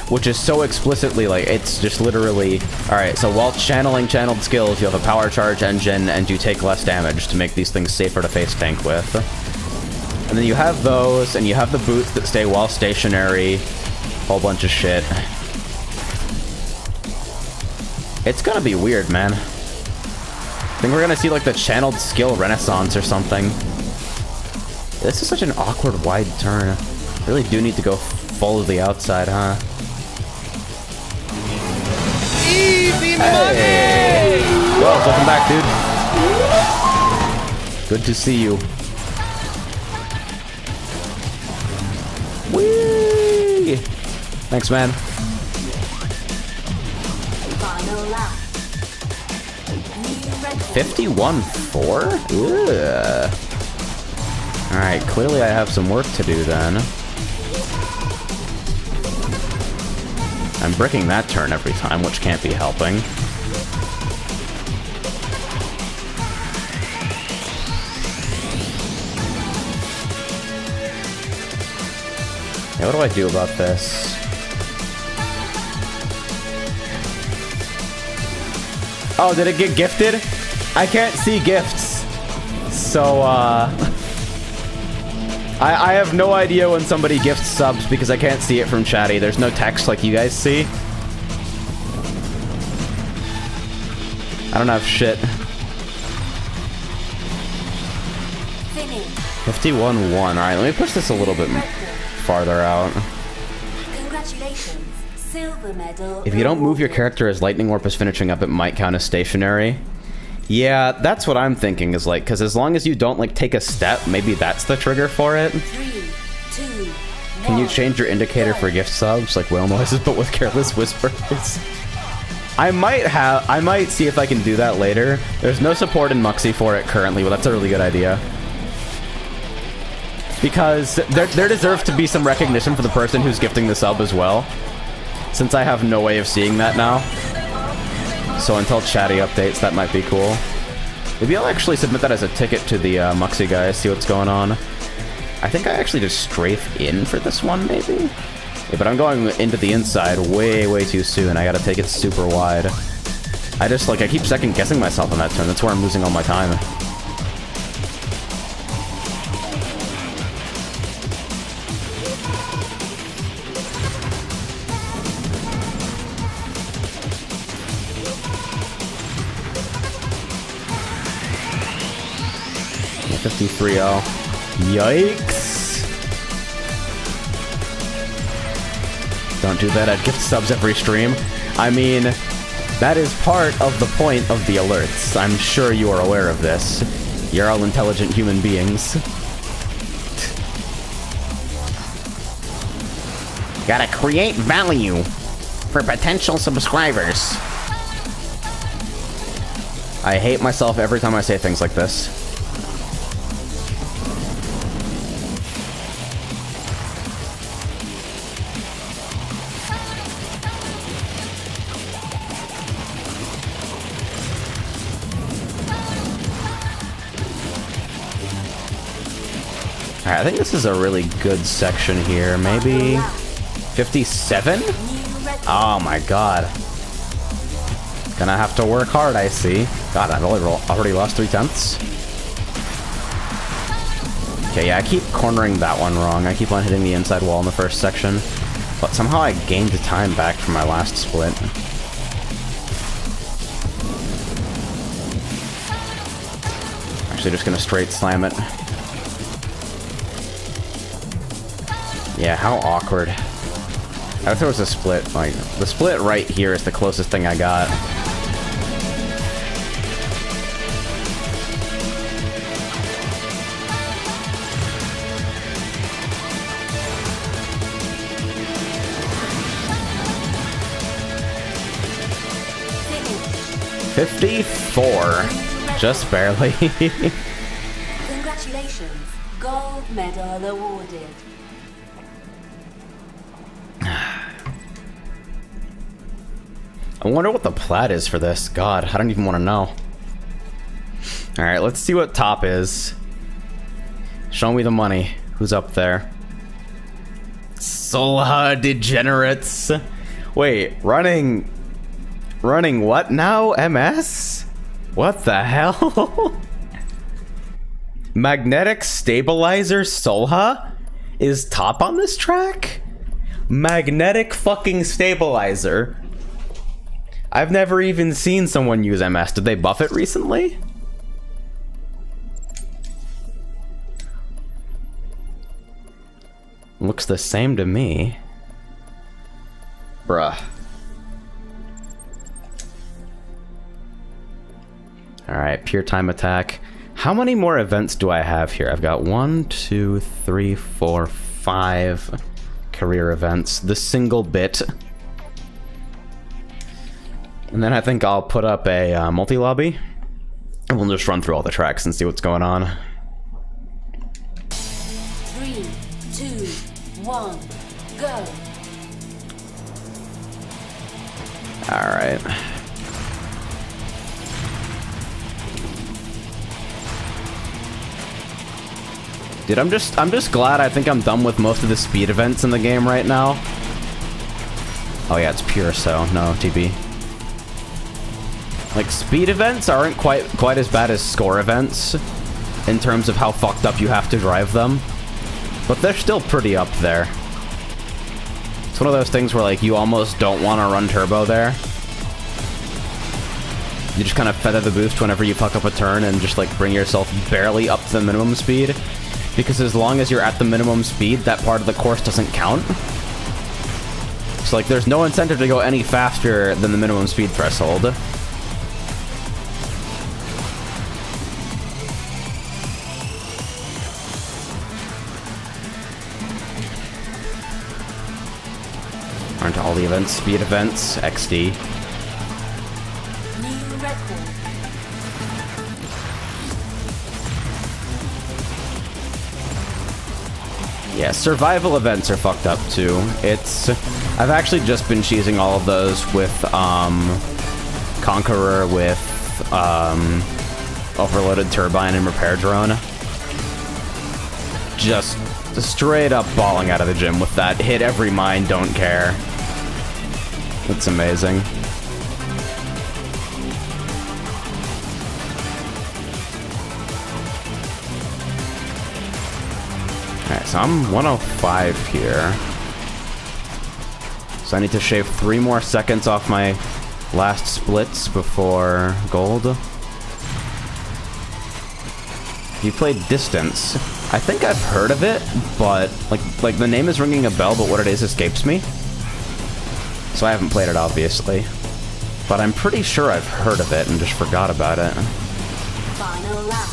[SPEAKER 1] which is so explicitly like, it's just literally, alright, so while channeling channeled skills, you have a power charge engine and you take less damage to make these things safer to face tank with. And then you have those, and you have the boots that stay while stationary. Whole bunch of shit. It's gonna be weird, man. I think we're gonna see like the channeled skill renaissance or something. This is such an awkward wide turn. Really do need to go full to the outside, huh?
[SPEAKER 3] Easy
[SPEAKER 1] Hey! Well, welcome back, dude. Good to see you. Whee! Thanks, man.
[SPEAKER 2] Final lap.
[SPEAKER 1] 51.4? Ugh. Alright, clearly I have some work to do then. I'm bricking that turn every time, which can't be helping. Okay, what do I do about this? Oh, did it get gifted? I can't see gifts. So, I have no idea when somebody gifts subs because I can't see it from chatty. There's no text like you guys see. I don't have shit. 51.1. Alright, let me push this a little bit farther out.
[SPEAKER 2] Congratulations. Silver medal.
[SPEAKER 1] If you don't move your character as Lightning Warp is finishing up, it might count as stationary. Yeah, that's what I'm thinking is like, because as long as you don't like take a step, maybe that's the trigger for it.
[SPEAKER 2] 3, 2,
[SPEAKER 1] Can you change your indicator for gift subs, like whale noises, but with careless whispers? I might see if I can do that later. There's no support in Muxy for it currently, but that's a really good idea. Because there deserves to be some recognition for the person who's gifting the sub as well. Since I have no way of seeing that now. So until chatty updates, that might be cool. Maybe I'll actually submit that as a ticket to the Muxy guys, see what's going on. I think I actually just strafe in for this one, maybe? Yeah, but I'm going into the inside way, way too soon. I gotta take it super wide. I keep second guessing myself on that turn. That's where I'm losing all my time. Yeah, 53-0. Yikes! Don't do that, I'd gift subs every stream. I mean, That is part of the point of the alerts. I'm sure you are aware of this. You're all intelligent human beings. Gotta create value for potential subscribers. I hate myself every time I say things like this. Alright, I think this is a really good section here. Maybe 57? Oh my god. Gonna have to work hard, I see. God, I've already lost 3/10. Okay, yeah, I keep cornering that one wrong. I keep on hitting the inside wall in the first section. But somehow I gained the time back from my last split. Actually, just gonna straight slam it. Yeah, how awkward. I thought it was a split. Like, the split right here is the closest thing I got.
[SPEAKER 2] Finish.
[SPEAKER 1] 54. Just barely.
[SPEAKER 2] Congratulations. Gold medal awarded.
[SPEAKER 1] I wonder what the plat is for this. God, I don't even want to know. Alright, let's see what top is. Show me the money. Who's up there? Solha degenerates. Wait, running what now? MS? What the hell? Magnetic Stabilizer Solha is top on this track? Magnetic fucking Stabilizer. I've never even seen someone use MS. Did they buff it recently? Looks the same to me. Bruh. Alright, pure time attack. How many more events do I have here? I've got 1, 2, 3, 4, 5 career events. The single bit. And then I think I'll put up a multi-lobby. And we'll just run through all the tracks and see what's going on.
[SPEAKER 2] 3, 2, 1, go.
[SPEAKER 1] Alright. Dude, I'm just glad I think I'm done with most of the speed events in the game right now. Oh yeah, it's pure, so no TB. Like, speed events aren't quite as bad as score events in terms of how fucked up you have to drive them, but they're still pretty up there. It's one of those things where, like, you almost don't want to run turbo there. You just kind of feather the boost whenever you fuck up a turn and just, like, bring yourself barely up to the minimum speed, because as long as you're at the minimum speed, that part of the course doesn't count. So, like, there's no incentive to go any faster than the minimum speed threshold. Aren't all the events speed events? XD.
[SPEAKER 2] New record.
[SPEAKER 1] Yeah, survival events are fucked up too. I've actually just been cheesing all of those with Conqueror, with Overloaded Turbine and Repair Drone. Just straight up balling out of the gym with that. Hit every mine, don't care. It's amazing. Alright, so I'm 105 here. So I need to shave 3 more seconds off my last splits before gold. You played Distance. I think I've heard of it, but like the name is ringing a bell, but what it is escapes me. So I haven't played it, obviously. But I'm pretty sure I've heard of it and just forgot about it.
[SPEAKER 2] Final lap.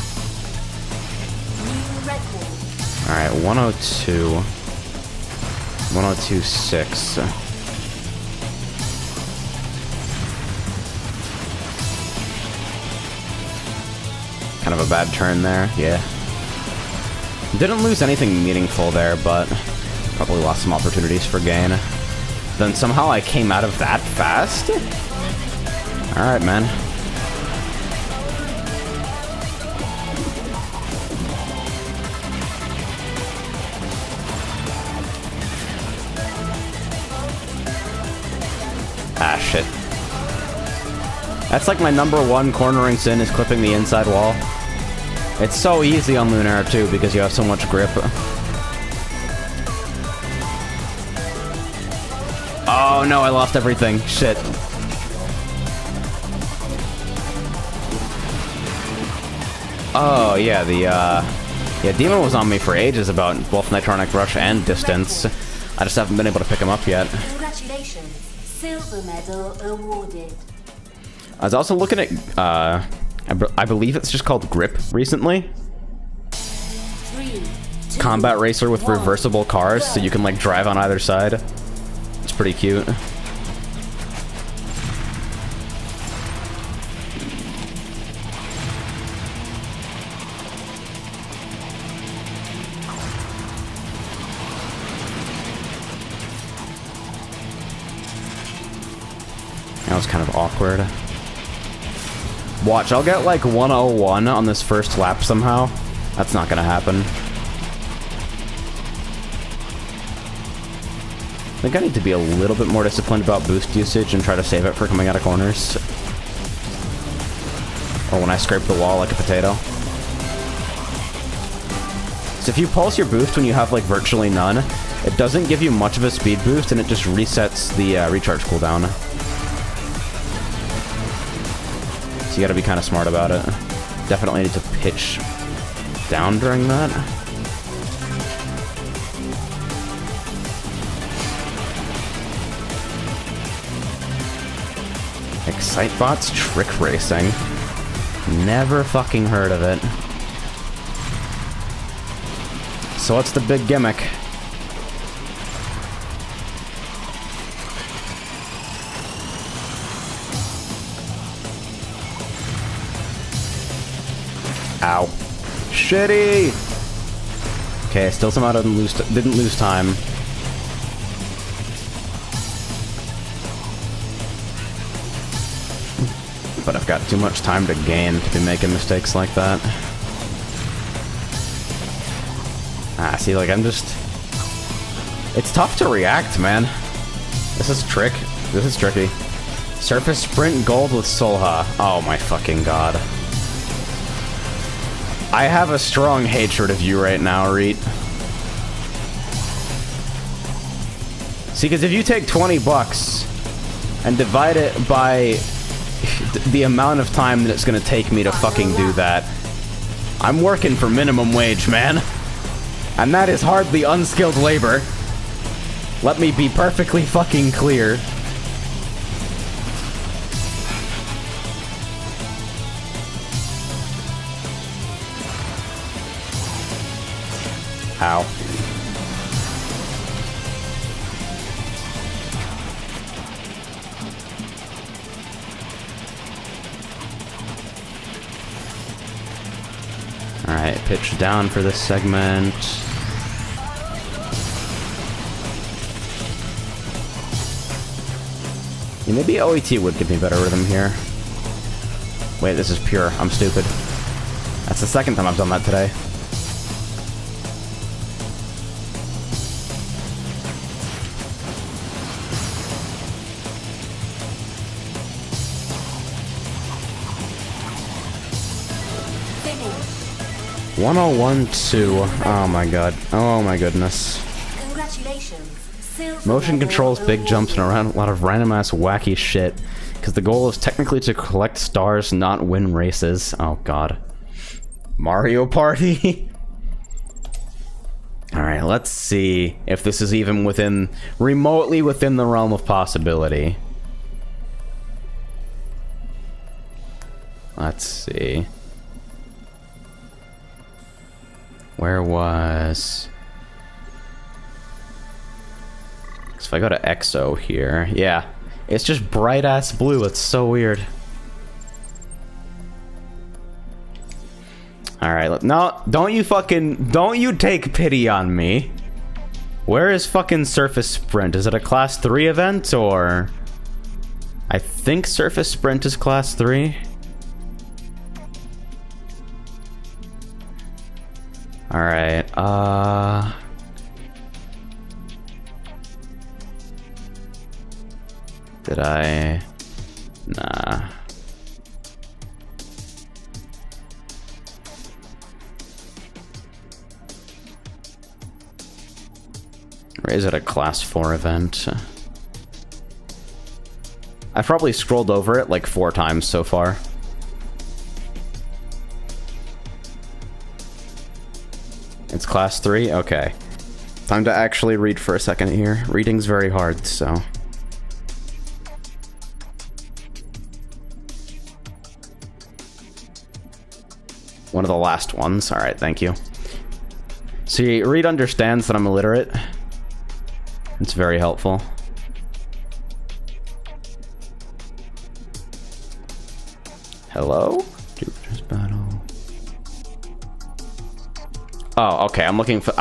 [SPEAKER 2] New record.
[SPEAKER 1] Alright, 102. 102.6. Kind of a bad turn there, yeah. Didn't lose anything meaningful there, but probably lost some opportunities for gain. Then somehow I came out of that fast? Alright, man. Ah, shit. That's like my #1 cornering sin is clipping the inside wall. It's so easy on Lunar too because you have so much grip. Oh no, I lost everything. Shit. Oh yeah, yeah, Demon was on me for ages about both Nitronic Rush and distance. I just haven't been able to pick him up yet.
[SPEAKER 2] Congratulations. Silver medal awarded.
[SPEAKER 1] I was also looking at, I believe it's just called Grip recently.
[SPEAKER 2] 3, 2,
[SPEAKER 1] Combat racer with
[SPEAKER 2] 1,
[SPEAKER 1] reversible cars, so you can like drive on either side. It's pretty cute. That was kind of awkward. Watch, I'll get like 101 on this first lap somehow. That's not gonna happen. I think I need to be a little bit more disciplined about boost usage and try to save it for coming out of corners. Or when I scrape the wall like a potato. So if you pulse your boost when you have like virtually none, it doesn't give you much of a speed boost and it just resets the recharge cooldown. You gotta be kind of smart about it. Definitely need to pitch down during that. Excitebots Trick Racing. Never fucking heard of it. So what's the big gimmick? Ow. Shitty! Okay, still somehow didn't lose time. But I've got too much time to gain to be making mistakes like that. Ah, see, like, I'm just... It's tough to react, man. This is tricky. Surface Sprint Gold with Solha. Oh my fucking god. I have a strong hatred of you right now, Reet. See, because if you take 20 bucks and divide it by the amount of time that it's gonna take me to fucking do that, I'm working for minimum wage, man. And that is hardly unskilled labor. Let me be perfectly fucking clear. Ow. Alright, pitch down for this segment. Yeah, maybe OET would give me better rhythm here. Wait, this is pure. I'm stupid. That's the second time I've done that today.
[SPEAKER 2] Finish.
[SPEAKER 1] 101.2. Oh my god. Oh my goodness.
[SPEAKER 2] Congratulations. Silver
[SPEAKER 1] Motion
[SPEAKER 2] medal
[SPEAKER 1] controls, big jumps, and
[SPEAKER 2] awarded.
[SPEAKER 1] a lot of random ass wacky shit. Because the goal is technically to collect stars, not win races. Oh god. Mario Party? Alright, let's see if this is even remotely within the realm of possibility. Let's see. Where was... So if I go to EXO here, yeah. It's just bright-ass blue, it's so weird. Alright, no, don't you take pity on me. Where is fucking Surface Sprint? Is it a Class 3 event, or... I think Surface Sprint is Class 3. Alright, did I... Nah. Or is it a Class 4 event? I've probably scrolled over it like 4 times so far. It's Class 3? Okay. Time to actually read for a second here. Reading's very hard, so... One of the last ones. Alright, thank you. See, Reed understands that I'm illiterate. It's very helpful. Hello? Jupiter's Battle. Oh, okay, I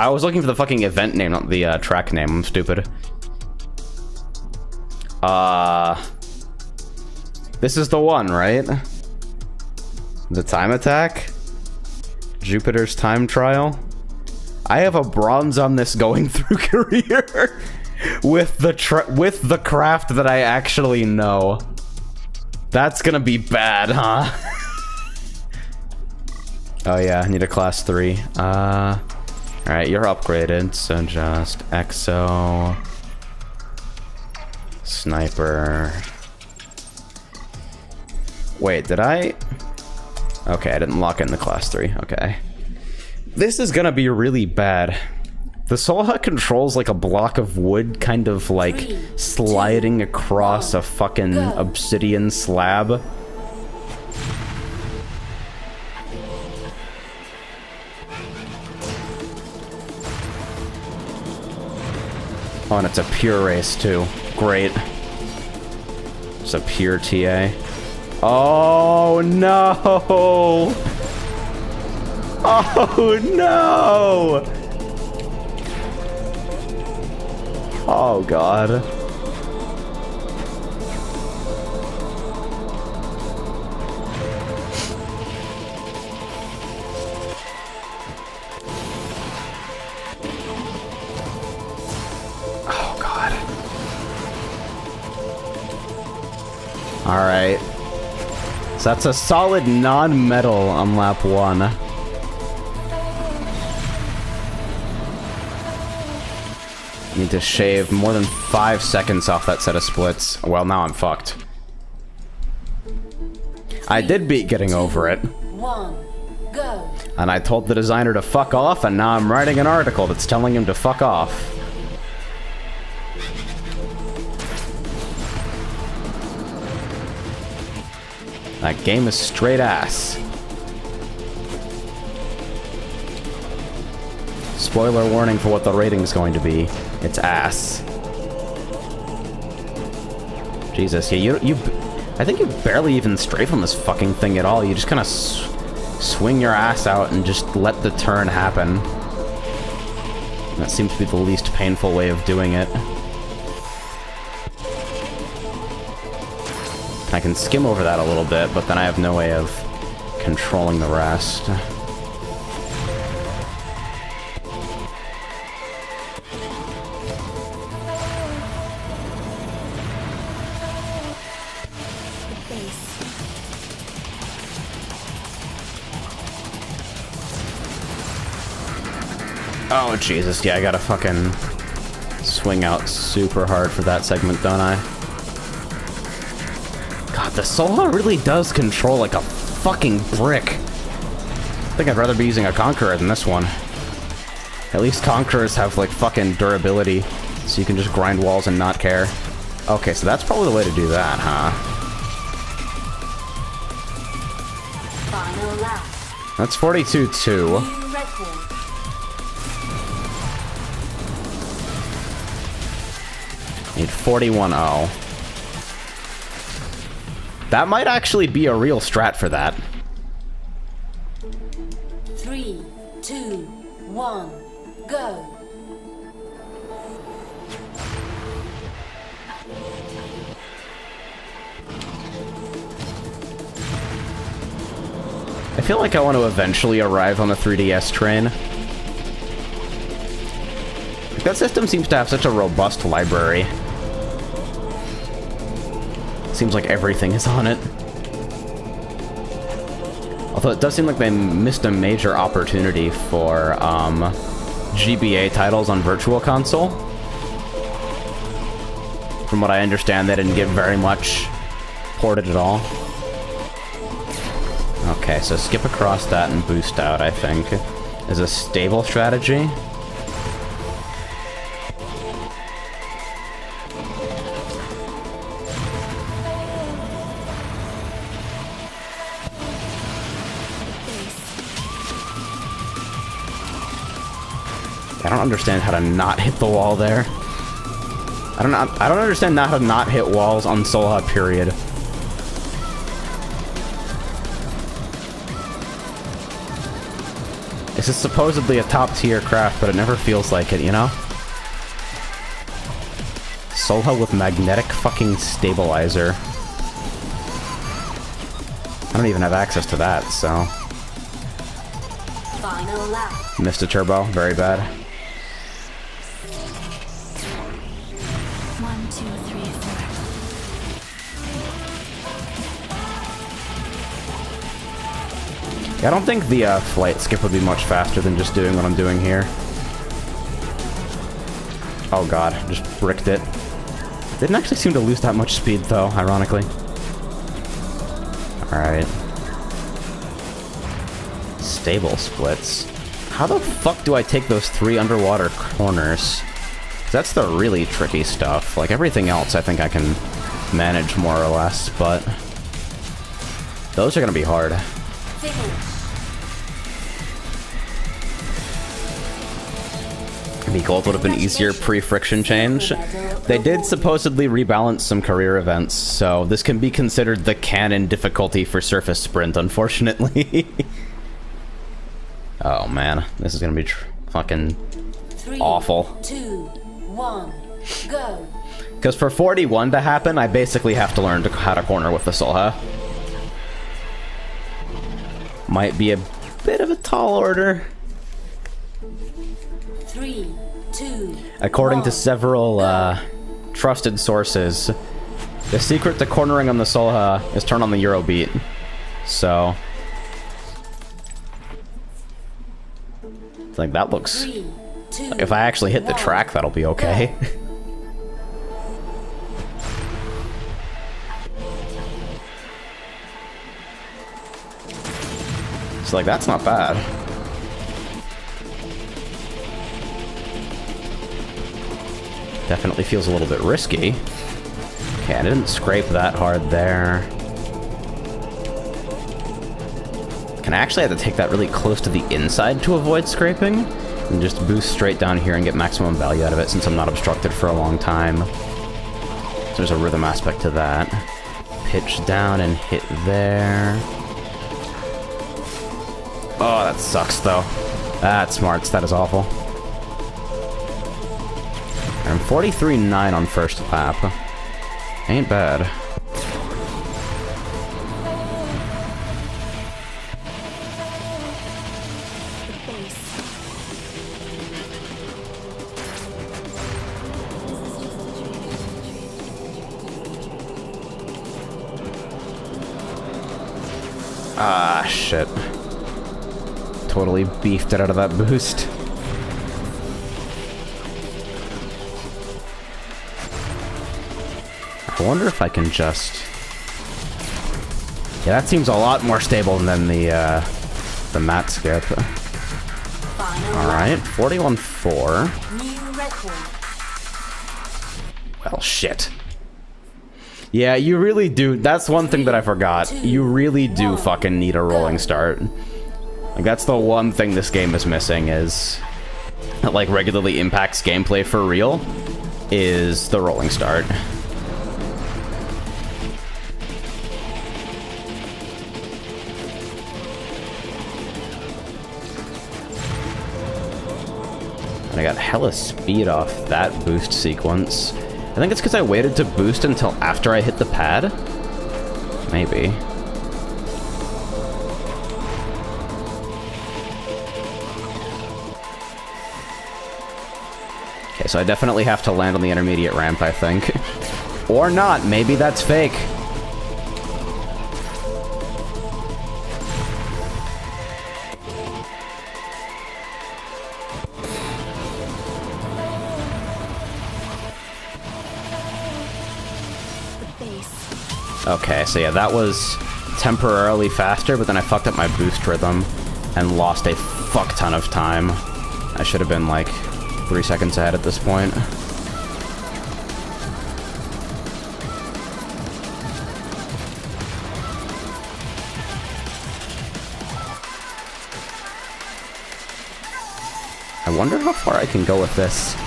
[SPEAKER 1] was looking for the fucking event name, not the track name. I'm stupid. This is the one, right? The time attack? Jupiter's time trial? I have a bronze on this going through career with the craft that I actually know. That's gonna be bad, huh? Oh yeah, I need a Class 3. Alright, you're upgraded, so just EXO, Sniper. Wait, did I? Okay, I didn't lock in the Class 3, okay. This is gonna be really bad. The Solha controls like a block of wood, kind of like sliding across a fucking obsidian slab. Oh, and it's a pure race too. Great. It's a pure TA. Oh no! Oh no! Oh god. Oh god. Alright. So that's a solid non-metal on lap 1. Need to shave more than 5 seconds off that set of splits. Well, now I'm fucked. I did beat getting over it.
[SPEAKER 2] 1, go.
[SPEAKER 1] And I told the designer to fuck off, and now I'm writing an article that's telling him to fuck off. That game is straight ass. Spoiler warning for what the rating's going to be. It's ass. Jesus, yeah, I think you barely even strafe on this fucking thing at all. You just kind of swing your ass out and just let the turn happen. That seems to be the least painful way of doing it. I can skim over that a little bit, but then I have no way of controlling the rest. Oh, Jesus, yeah, I gotta fucking swing out super hard for that segment, don't I? God, the Solha really does control like a fucking brick. I think I'd rather be using a Conqueror than this one. At least Conquerors have like fucking durability, so you can just grind walls and not care. Okay, so that's probably the way to do that, huh? That's 42-2.
[SPEAKER 2] New record.
[SPEAKER 1] Need 41-0. That might actually be a real strat for that.
[SPEAKER 2] 3, 2, 1, go.
[SPEAKER 1] I feel like I want to eventually arrive on the 3DS train. That system seems to have such a robust library. Seems like everything is on it. Although it does seem like they missed a major opportunity for GBA titles on Virtual Console. From what I understand, they didn't get very much ported at all. Okay, so skip across that and boost out, I think, is a stable strategy. I don't understand how to not hit the wall there. I don't understand how to not hit walls on Solha, period. This is supposedly a top-tier craft, but it never feels like it, you know? Solha with magnetic fucking stabilizer. I don't even have access to that, so...
[SPEAKER 2] Final lap.
[SPEAKER 1] Missed a turbo, very bad.
[SPEAKER 2] 1, 2, 3, 4.
[SPEAKER 1] Yeah, I don't think the flight skip would be much faster than just doing what I'm doing here. Oh god, just bricked it. Didn't actually seem to lose that much speed though, ironically. Alright. Stable splits. How the fuck do I take those 3 underwater corners? 'Cause that's the really tricky stuff. Like, everything else I think I can manage more or less, but... those are gonna be hard. It'd be cool if it would have been easier pre-friction change. They did supposedly rebalance some career events, so this can be considered the canon difficulty for Surface Sprint, unfortunately. Oh man, this is gonna be fucking
[SPEAKER 2] 3,
[SPEAKER 1] awful.
[SPEAKER 2] 2, 1, go.
[SPEAKER 1] Because for 41 to happen, I basically have to learn how to corner with the Solha. Might be a bit of a tall order.
[SPEAKER 2] 3, 2,
[SPEAKER 1] According to
[SPEAKER 2] 1,
[SPEAKER 1] several trusted sources, the secret to cornering on the Solha is turn on the Eurobeat. So... like, that looks...
[SPEAKER 2] 3, 2,
[SPEAKER 1] if I actually hit the
[SPEAKER 2] 1,
[SPEAKER 1] track, that'll be okay. So, like, that's not bad. Definitely feels a little bit risky. Okay, I didn't scrape that hard there. Can I actually have to take that really close to the inside to avoid scraping? And just boost straight down here and get maximum value out of it since I'm not obstructed for a long time. So there's a rhythm aspect to that. Pitch down and hit there. Oh, that sucks though. That smarts, that is awful. I'm 43.9 on first lap. Ain't bad. Ah, shit. Totally beefed it out of that boost. I wonder if I can just... yeah, that seems a lot more stable than the mat skip. Alright, 41.4.
[SPEAKER 2] New record.
[SPEAKER 1] Well, shit. Yeah, you really do. That's one thing that I forgot. You really do fucking need a rolling start. Like, that's the one thing this game is missing, is that, like, regularly impacts gameplay for real, is the rolling start. And I got hella speed off that boost sequence. I think it's because I waited to boost until after I hit the pad. Maybe. Okay, so I definitely have to land on the intermediate ramp, I think. Or not, maybe that's fake. Okay, so yeah, that was temporarily faster, but then I fucked up my boost rhythm and lost a fuck ton of time. I should have been like 3 seconds ahead at this point. I wonder how far I can go with this.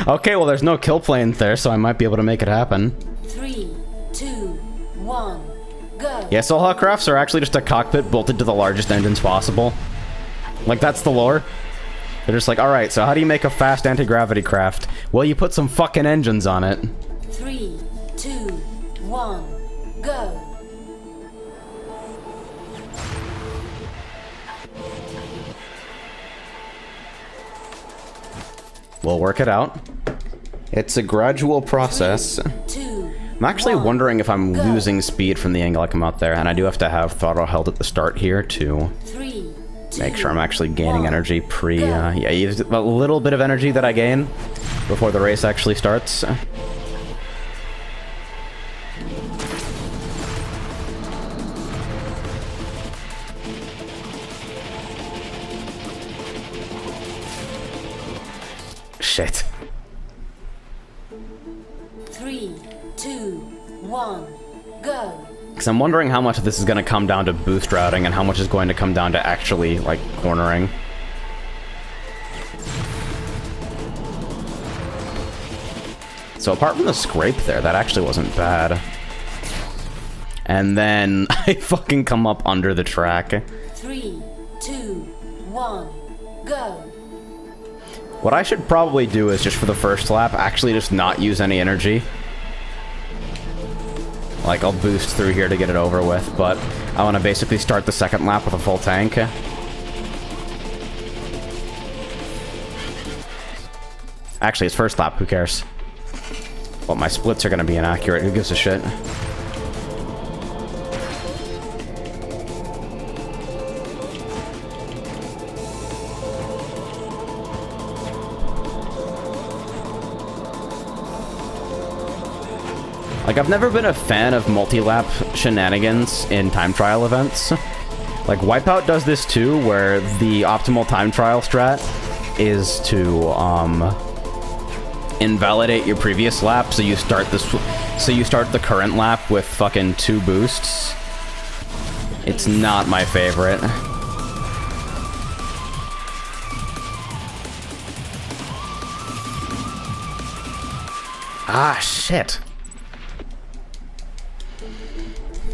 [SPEAKER 1] Okay, well there's no kill plane there, so I might be able to make it happen.
[SPEAKER 2] 3, 2, 1, go.
[SPEAKER 1] Yeah, so Hawkrafts are actually just a cockpit bolted to the largest engines possible. Like, that's the lore. They're just like, alright, so how do you make a fast anti-gravity craft? Well, you put some fucking engines on it.
[SPEAKER 2] 3, 2, 1, go.
[SPEAKER 1] We'll work it out. It's a gradual process.
[SPEAKER 2] 2,
[SPEAKER 1] I'm actually wondering if I'm losing speed from the angle I come out there, and I do have to have throttle held at the start here to
[SPEAKER 2] 3, 2,
[SPEAKER 1] make sure I'm actually gaining
[SPEAKER 2] 1,
[SPEAKER 1] energy pre...
[SPEAKER 2] go.
[SPEAKER 1] yeah, a little bit of energy that I gain before the race actually starts. Shit.
[SPEAKER 2] 3, 2, 1, go.
[SPEAKER 1] Because I'm wondering how much of this is going to come down to boost routing and how much is going to come down to actually, like, cornering. So apart from the scrape there, that actually wasn't bad. And then I fucking come up under the track.
[SPEAKER 2] 3, 2, 1, go.
[SPEAKER 1] What I should probably do is just for the first lap, actually just not use any energy. Like, I'll boost through here to get it over with, but I want to basically start the second lap with a full tank. Actually, it's first lap, who cares? Well, my splits are going to be inaccurate, who gives a shit? Like, I've never been a fan of multi-lap shenanigans in time trial events. Like, Wipeout does this too, where the optimal time trial strat is to, invalidate your previous lap, so you start the current lap with fucking 2 boosts. It's not my favorite. Ah, shit.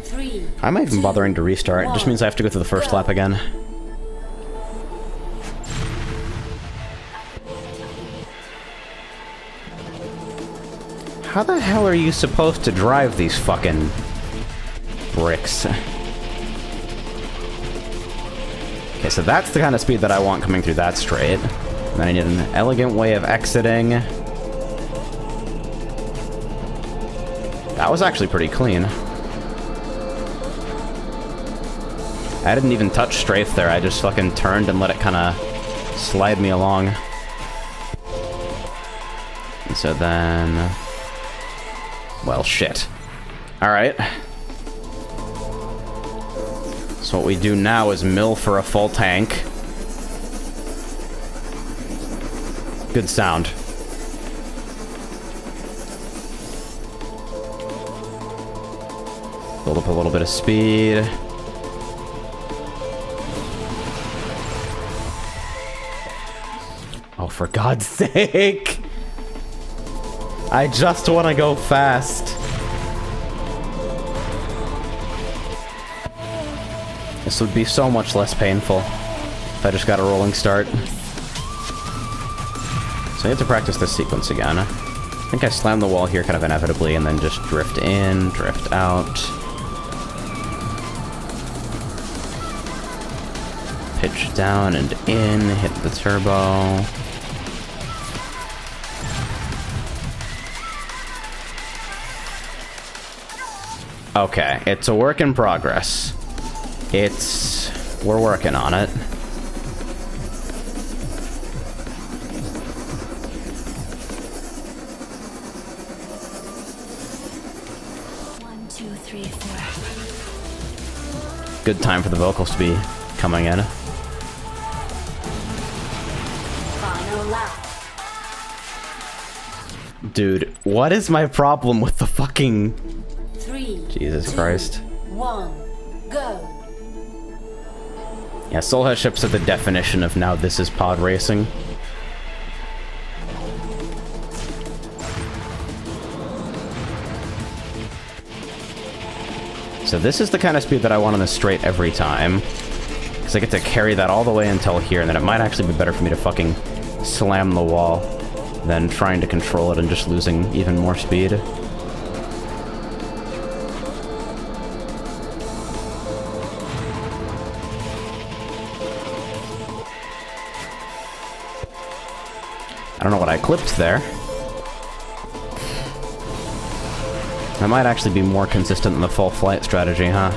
[SPEAKER 2] 3.
[SPEAKER 1] I'm not even bothering to restart. It just means I have to go through the first lap again. How the hell are you supposed to drive these fucking bricks? Okay, so that's the kind of speed that I want coming through that straight. And then I need an elegant way of exiting. That was actually pretty clean. I didn't even touch strafe there, I just fucking turned and let it kind of slide me along. And so then... well, shit. Alright. So what we do now is mill for a full tank. Good sound. Build up a little bit of speed. Oh, for God's sake! I just want to go fast. This would be so much less painful if I just got a rolling start. So I have to practice this sequence again. I think I slam the wall here kind of inevitably and then just drift in, drift out. Pitch down and in, hit the turbo. Okay, it's a work in progress. We're working on it.
[SPEAKER 2] One, two, three, four.
[SPEAKER 1] Good time for the vocals to be coming in.
[SPEAKER 2] Final lap.
[SPEAKER 1] Dude, what is my problem with the fucking...
[SPEAKER 2] 3,
[SPEAKER 1] Jesus
[SPEAKER 2] 2,
[SPEAKER 1] Christ.
[SPEAKER 2] 1, go.
[SPEAKER 1] Yeah, Soul has ships at the definition of now this is pod racing. So this is the kind of speed that I want on the straight every time. Because I get to carry that all the way until here, and then it might actually be better for me to fucking slam the wall than trying to control it and just losing even more speed. I don't know what I clipped there. That might actually be more consistent than the full flight strategy, huh?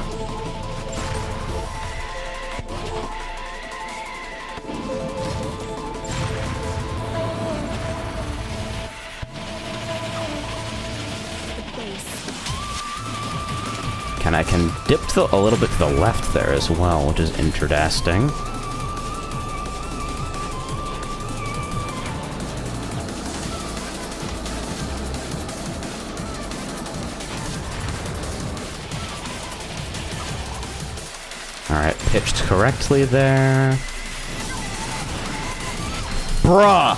[SPEAKER 1] And I can dip a little bit to the left there as well, which is interesting. Alright, pitched correctly there. Bruh!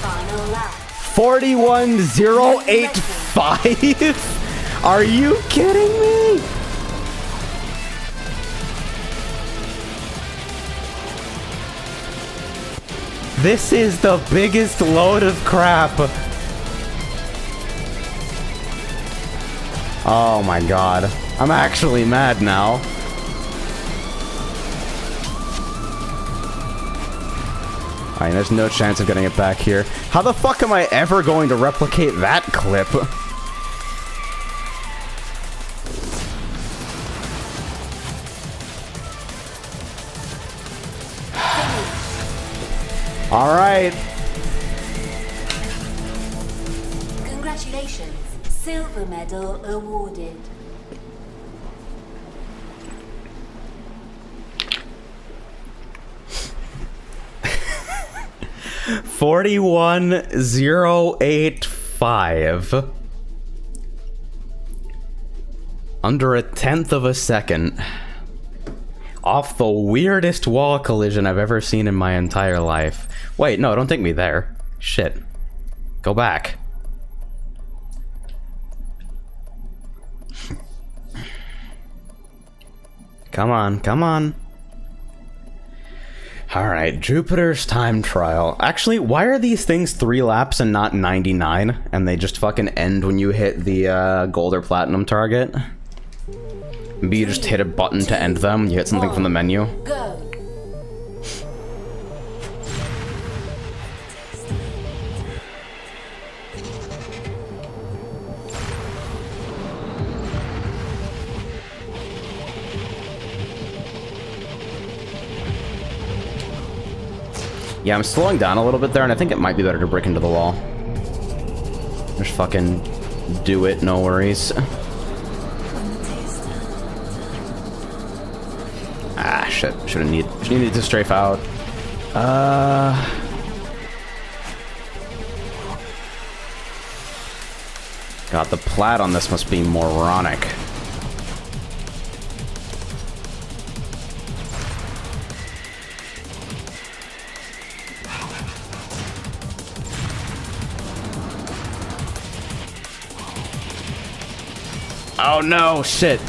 [SPEAKER 2] Final lap.
[SPEAKER 1] 41085? Are you kidding me? This is the biggest load of crap. Oh my god. I'm actually mad now. Alright, there's no chance of getting it back here. How the fuck am I ever going to replicate that clip? Alright.
[SPEAKER 2] Congratulations. Silver medal awarded. $41,085. Under a tenth of a second. Off the weirdest wall collision I've ever seen in my entire life. Wait, no, don't take me there. Shit. Go back. Come on, come on. Alright, Jupiter's time trial. Actually, why are these things 3 laps and not 99? And they just fucking end when you hit the gold or platinum target? Maybe you just hit a button to end them, you hit something from the menu. Go.
[SPEAKER 1] Yeah, I'm slowing down a little bit there, and I think it might be better to break into the wall. Just fucking do it, no worries. Ah, shit. Should've needed to strafe out. God, the plat on this must be moronic.
[SPEAKER 2] Oh no, shit.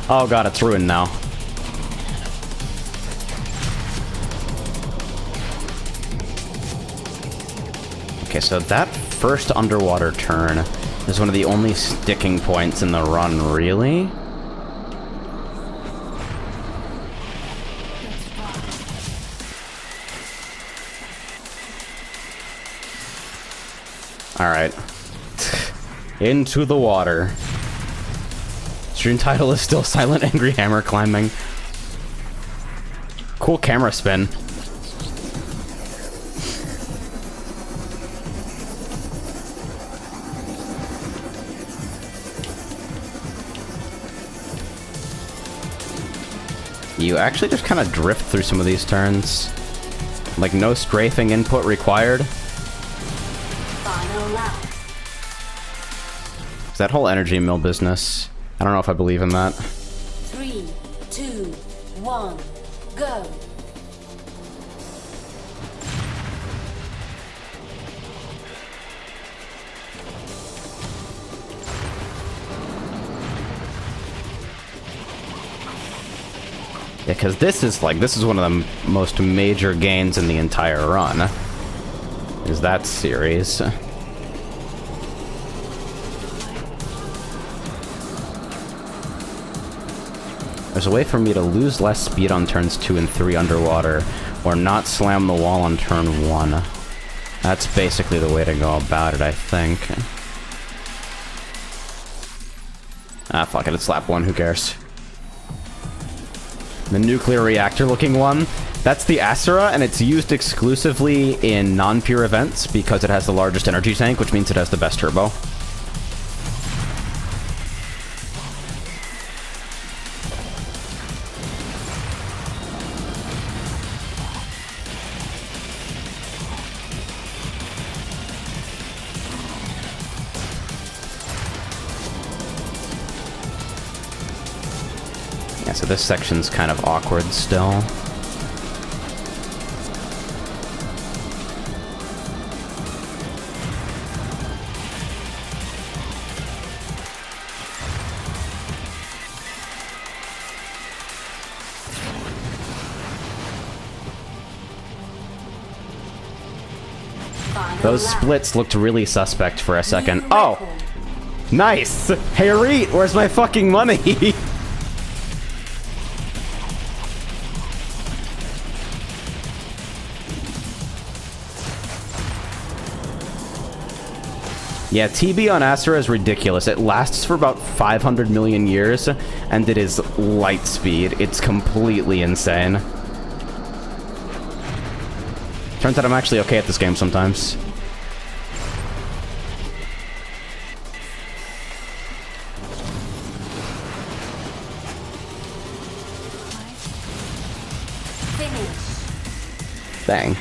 [SPEAKER 2] Oh god, it's ruined now. Okay, so that first underwater turn is one of the only sticking points in the run, really? Alright. Into the water. Stream title is still Silent Angry Hammer Climbing. Cool camera spin. You actually just kind of drift through some of these turns. Like, no strafing input required.
[SPEAKER 4] Final lap.
[SPEAKER 2] That whole energy mill business, I don't know if I believe in that.
[SPEAKER 4] 3, 2, 1, go.
[SPEAKER 2] Yeah, because this is one of the most major gains in the entire run. Is that series. There's a way for me to lose less speed on turns 2 and 3 underwater, or not slam the wall on turn 1. That's basically the way to go about it, I think. Ah, fuck it, it's lap 1, who cares? The nuclear reactor looking one, that's the Asura, and it's used exclusively in non-pure events because it has the largest energy tank, which means it has the best turbo. Yeah, so this section's kind of awkward still. Those splits looked really suspect for a second. Oh! Nice! Hey, Reet, where's my fucking money? Yeah, TB on Asura is ridiculous. It lasts for about 500 million years, and it is light speed. It's completely insane. Turns out I'm actually okay at this game sometimes. Bang.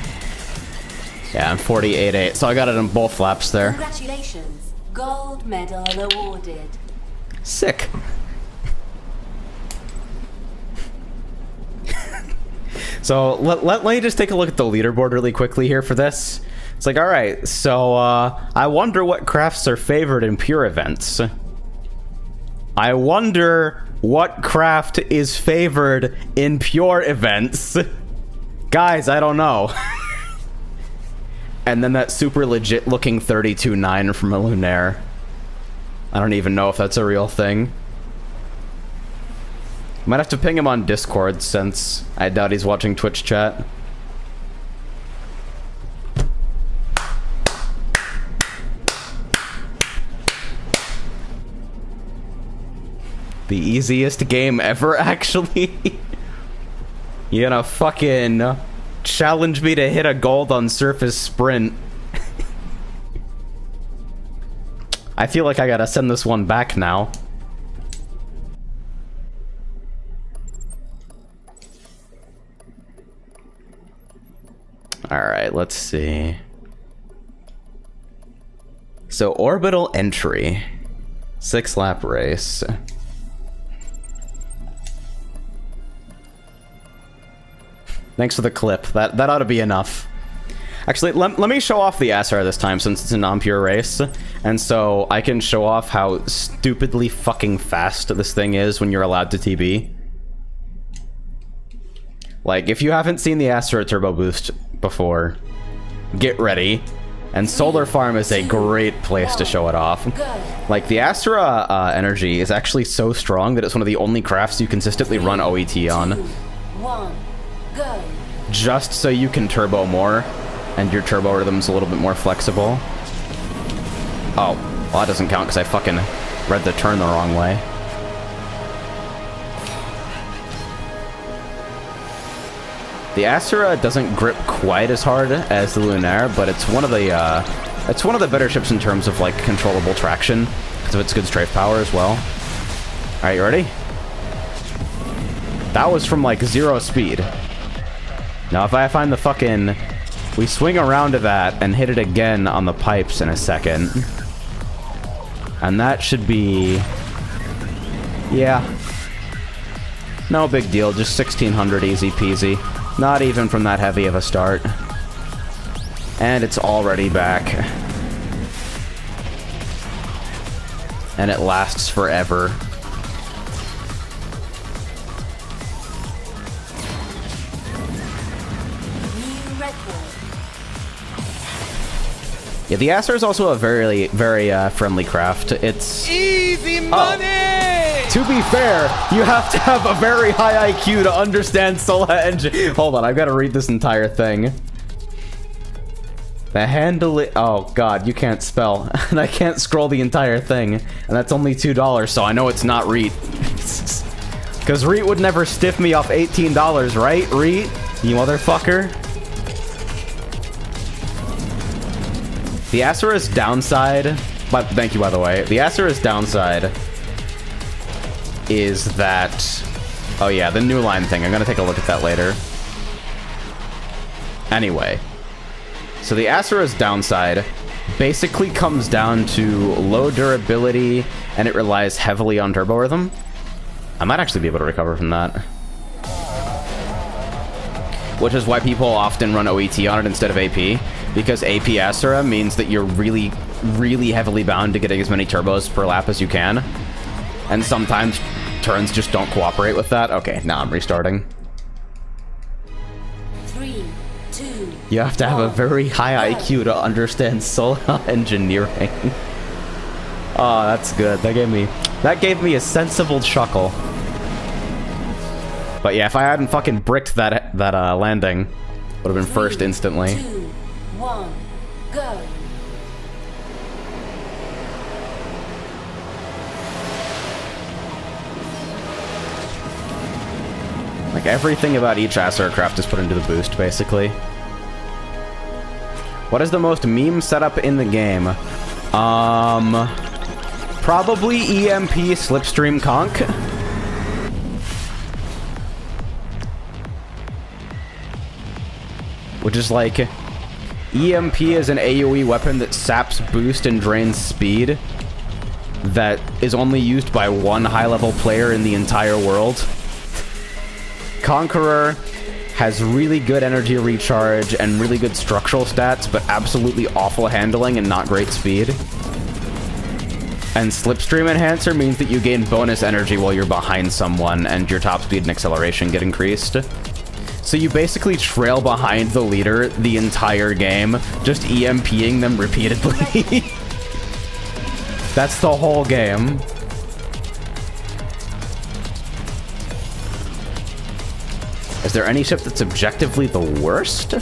[SPEAKER 2] Yeah, I'm 48-8, so I got it in both laps there.
[SPEAKER 4] Congratulations. Gold medal awarded.
[SPEAKER 2] Sick. So let me just take a look at the leaderboard really quickly here for this. It's like, alright, so I wonder what crafts are favored in pure events. I wonder what craft is favored in pure events. Guys, I don't know. And then that super legit looking 32-9 from a Lunaire. I don't even know if that's a real thing. Might have to ping him on Discord since I doubt he's watching Twitch chat. The easiest game ever, actually. You gonna fucking challenge me to hit a gold on surface sprint. I feel like I gotta send this one back now. Alright, let's see. So, orbital entry. 6-lap race. Thanks for the clip. That ought to be enough. Actually, let me show off the Asura this time since it's a non-pure race. And so I can show off how stupidly fucking fast this thing is when you're allowed to TB. Like, if you haven't seen the Asura Turbo Boost before, get ready. And Solar Farm is a great place to show it off. Like, the Asura energy is actually so strong that it's one of the only crafts you consistently run OET on.
[SPEAKER 4] 1, go.
[SPEAKER 2] Just so you can turbo more, and your turbo rhythm's a little bit more flexible. Oh, well that doesn't count because I fucking read the turn the wrong way. The Asura doesn't grip quite as hard as the Lunaire, but it's one of the better ships in terms of like controllable traction because of its good strafe power as well. All right, you ready? That was from like 0 speed. Now if I find the fucking, we swing around to that and hit it again on the pipes in a second, and that should be, yeah, no big deal, just 1600 easy peasy. Not even from that heavy of a start. And it's already back. And it lasts forever.
[SPEAKER 4] New record.
[SPEAKER 2] Yeah, the Asura is also a very, very friendly craft. It's...
[SPEAKER 3] Easy money!
[SPEAKER 2] To be fair, you have to have a very high IQ to understand Solar Engine. Hold on, I've got to read this entire thing. The handle... Oh, God, you can't spell. And I can't scroll the entire thing. And that's only $2, so I know it's not Reet. Because Reet would never stiff me off $18, right, Reet? You motherfucker. The Asura's downside... But thank you, by the way. The Asura's downside is that... Oh yeah, the new line thing. I'm gonna take a look at that later. Anyway. So the Asura's downside basically comes down to low durability, and it relies heavily on turbo rhythm. I might actually be able to recover from that. Which is why people often run OET on it instead of AP. Because AP Asura means that you're really, really heavily bound to getting as many turbos per lap as you can. And sometimes turns just don't cooperate with that. Okay, now I'm restarting.
[SPEAKER 4] 3, 2.
[SPEAKER 2] You have to have a very high IQ to understand solar engineering. Oh, that's good. That gave me a sensible chuckle. But yeah, if I hadn't fucking bricked that landing, would have been first instantly.
[SPEAKER 4] 2, 1, go.
[SPEAKER 2] Like, everything about each Asura craft is put into the boost, basically. What is the most meme setup in the game? Probably EMP Slipstream Conk. Which is like... EMP is an AoE weapon that saps boost and drains speed. That is only used by one high-level player in the entire world. Conqueror has really good energy recharge and really good structural stats, but absolutely awful handling and not great speed. And Slipstream Enhancer means that you gain bonus energy while you're behind someone, and your top speed and acceleration get increased. So you basically trail behind the leader the entire game, just EMPing them repeatedly. That's the whole game. Is there any ship that's objectively the worst?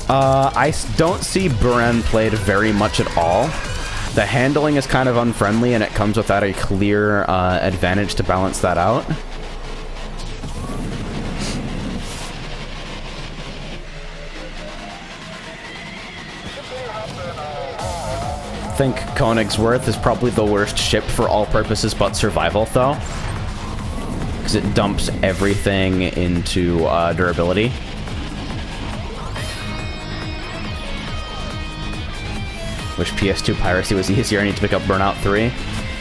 [SPEAKER 2] I don't see Buran played very much at all. The handling is kind of unfriendly, and it comes without a clear advantage to balance that out. I think Königsworth is probably the worst ship for all purposes but survival, though. Because it dumps everything into durability. Wish PS2 piracy was easier. I need to pick up Burnout 3.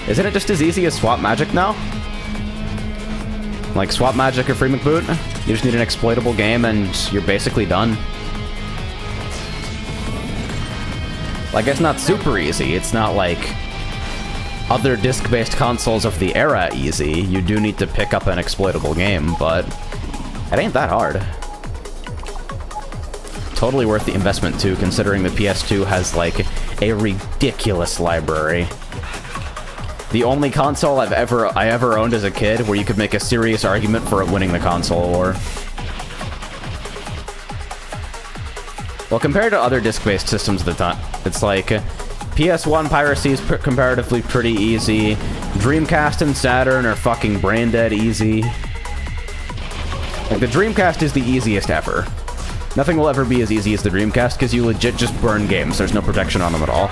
[SPEAKER 2] Isn't it just as easy as Swap Magic now? Like Swap Magic or Free McBoot? You just need an exploitable game and you're basically done. Like, it's not super easy. It's not like other disc-based consoles of the era easy. You do need to pick up an exploitable game, but it ain't that hard. Totally worth the investment, too, considering the PS2 has, like, a ridiculous library. The only console I ever owned as a kid where you could make a serious argument for winning the console war. Well, compared to other disc-based systems at the time, it's like PS1 piracy is comparatively pretty easy. Dreamcast and Saturn are fucking brain dead easy. Like, the Dreamcast is the easiest ever. Nothing will ever be as easy as the Dreamcast because you legit just burn games. There's no protection on them at all.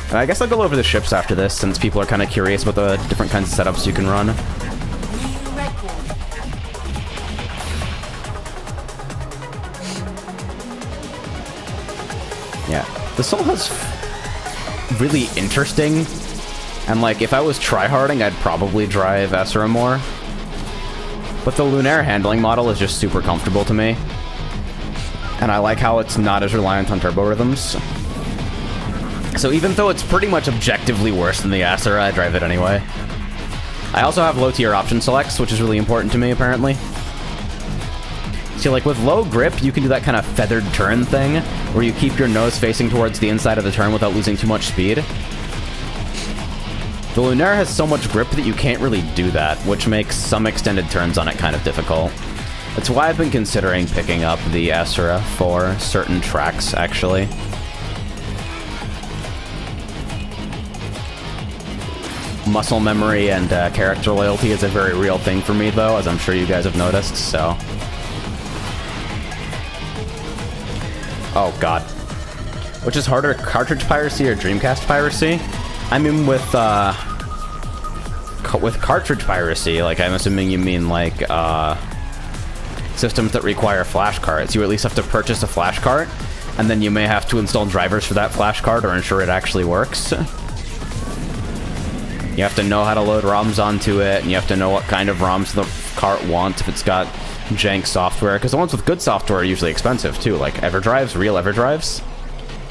[SPEAKER 2] And I guess I'll go over the ships after this, since people are kind of curious about the different kinds of setups you can run.
[SPEAKER 4] New record.
[SPEAKER 2] Yeah. The Soul has really interesting, and like, if I was tryharding, I'd probably drive Esra more. But the Lunaire handling model is just super comfortable to me. And I like how it's not as reliant on turbo rhythms. So even though it's pretty much objectively worse than the Acera, I drive it anyway. I also have low tier option selects, which is really important to me, apparently. See, like, with low grip, you can do that kind of feathered turn thing, where you keep your nose facing towards the inside of the turn without losing too much speed. The Lunaire has so much grip that you can't really do that, which makes some extended turns on it kind of difficult. That's why I've been considering picking up the Acera for certain tracks, actually. Muscle memory and character loyalty is a very real thing for me, though, as I'm sure you guys have noticed, so... Oh, God. Which is harder, cartridge piracy or Dreamcast piracy? I mean, with cartridge piracy, like, I'm assuming you mean, like, systems that require flash carts. You at least have to purchase a flash cart, and then you may have to install drivers for that flash cart or ensure it actually works. You have to know how to load ROMs onto it, and you have to know what kind of ROMs the cart wants if it's got jank software, because the ones with good software are usually expensive, too. Like, EverDrives, real EverDrives,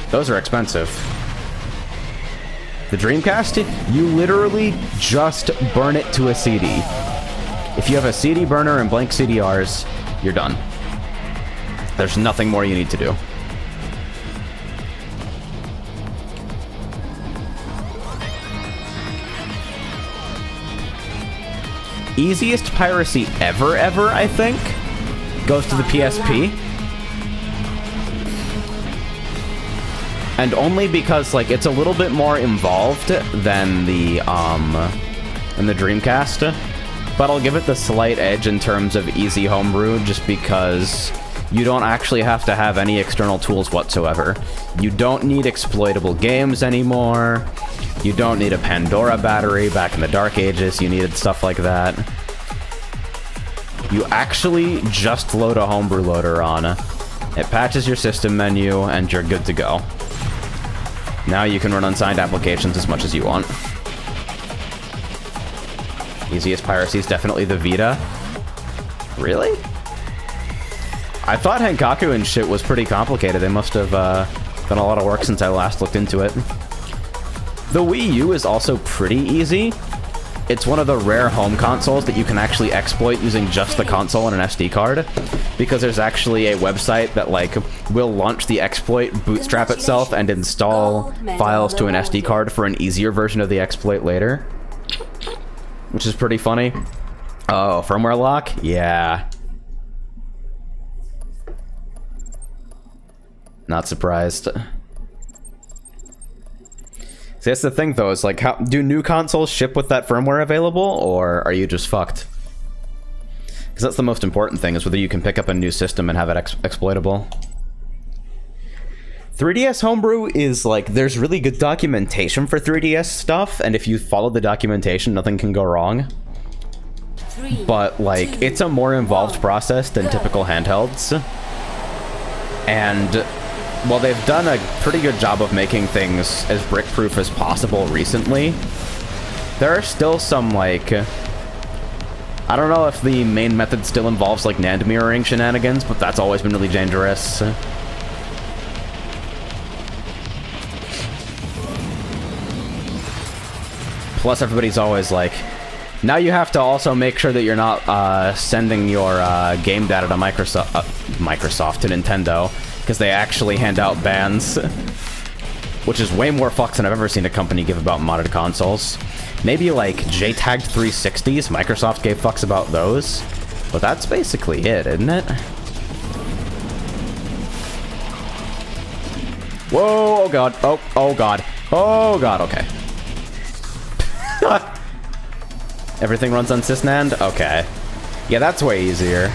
[SPEAKER 2] those are expensive. The Dreamcast, you literally just burn it to a CD. If you have a CD burner and blank CDRs, you're done. There's nothing more you need to do. Easiest piracy ever, I think, goes to the PSP. And only because, like, it's a little bit more involved than the Dreamcast. But I'll give it the slight edge in terms of easy homebrew, just because you don't actually have to have any external tools whatsoever. You don't need exploitable games anymore. You don't need a Pandora battery. Back in the Dark Ages, you needed stuff like that. You actually just load a homebrew loader on. It patches your system menu, and you're good to go. Now you can run unsigned applications as much as you want. Easiest piracy is definitely the Vita. Really? I thought Henkaku and shit was pretty complicated. They must have done a lot of work since I last looked into it. The Wii U is also pretty easy. It's one of the rare home consoles that you can actually exploit using just the console and an SD card, because there's actually a website that, like, will launch the exploit, bootstrap itself, and install files to an SD card for an easier version of the exploit later. Which is pretty funny. Oh, firmware lock? Yeah. Not surprised. See, that's the thing, though, is like, how do new consoles ship with that firmware available, or are you just fucked? Because that's the most important thing, is whether you can pick up a new system and have it exploitable. 3DS Homebrew is, like, there's really good documentation for 3DS stuff, and if you follow the documentation, nothing can go wrong. But, like, it's a more involved process than typical handhelds. And while they've done a pretty good job of making things as brick-proof as possible recently, there are still some, like, I don't know if the main method still involves, like, NAND mirroring shenanigans, but that's always been really dangerous. Plus, everybody's always like, now you have to also make sure that you're not sending your game data to Microsoft, to Nintendo, because they actually hand out bans, which is way more fucks than I've ever seen a company give about modded consoles. Maybe like JTAG'd 360s, Microsoft gave fucks about those, but that's basically it, isn't it? Whoa, oh god, oh god, oh god, okay. Everything runs on sysnand? Okay. Yeah, that's way easier.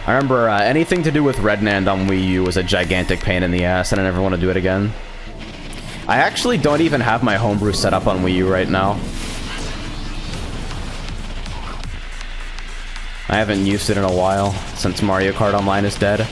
[SPEAKER 2] I remember anything to do with RedNAND on Wii U was a gigantic pain in the ass, and I never want to do it again. I actually don't even have my homebrew set up on Wii U right now. I haven't used it in a while, since Mario Kart Online is dead.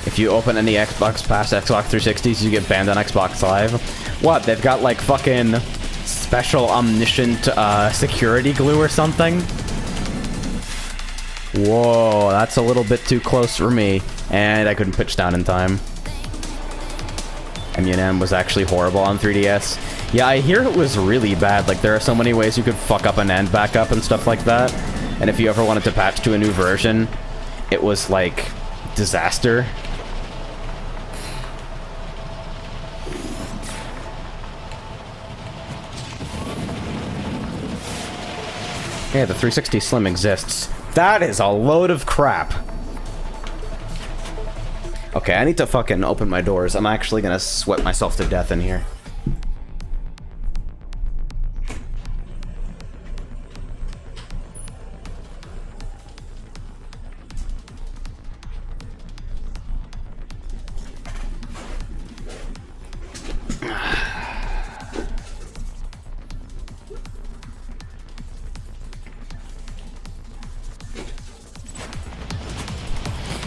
[SPEAKER 2] If you open any Xbox past Xbox 360s, you get banned on Xbox Live. What? They've got like fucking special omniscient security glue or something? Whoa, that's a little bit too close for me. And I couldn't pitch down in time. M&M was actually horrible on 3DS. Yeah, I hear it was really bad. Like, there are so many ways you could fuck up a NAND backup and stuff like that. And if you ever wanted to patch to a new version, it was like disaster. Yeah, the 360 Slim exists. That is a load of crap. Okay, I need to fucking open my doors. I'm actually gonna sweat myself to death in here.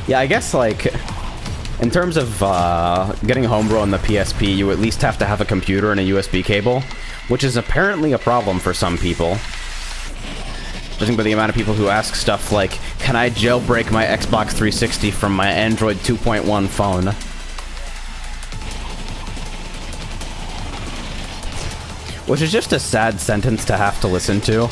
[SPEAKER 2] Yeah, I guess, like, in terms of getting homebrew on the PSP, you at least have to have a computer and a USB cable, which is apparently a problem for some people. Judging by the amount of people who ask stuff like, can I jailbreak my Xbox 360 from my Android 2.1 phone? Which is just a sad sentence to have to listen to.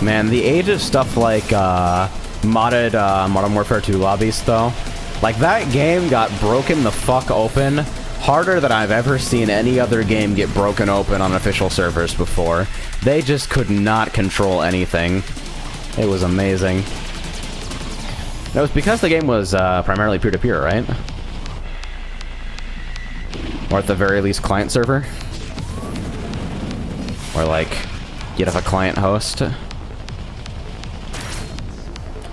[SPEAKER 2] Man, the age of stuff like modded Modern Warfare 2 lobbies, though, like, that game got broken the fuck open harder than I've ever seen any other game get broken open on official servers before. They just could not control anything. It was amazing. It was because the game was primarily peer-to-peer, right? Or at the very least client server. Or like, you'd have a client host.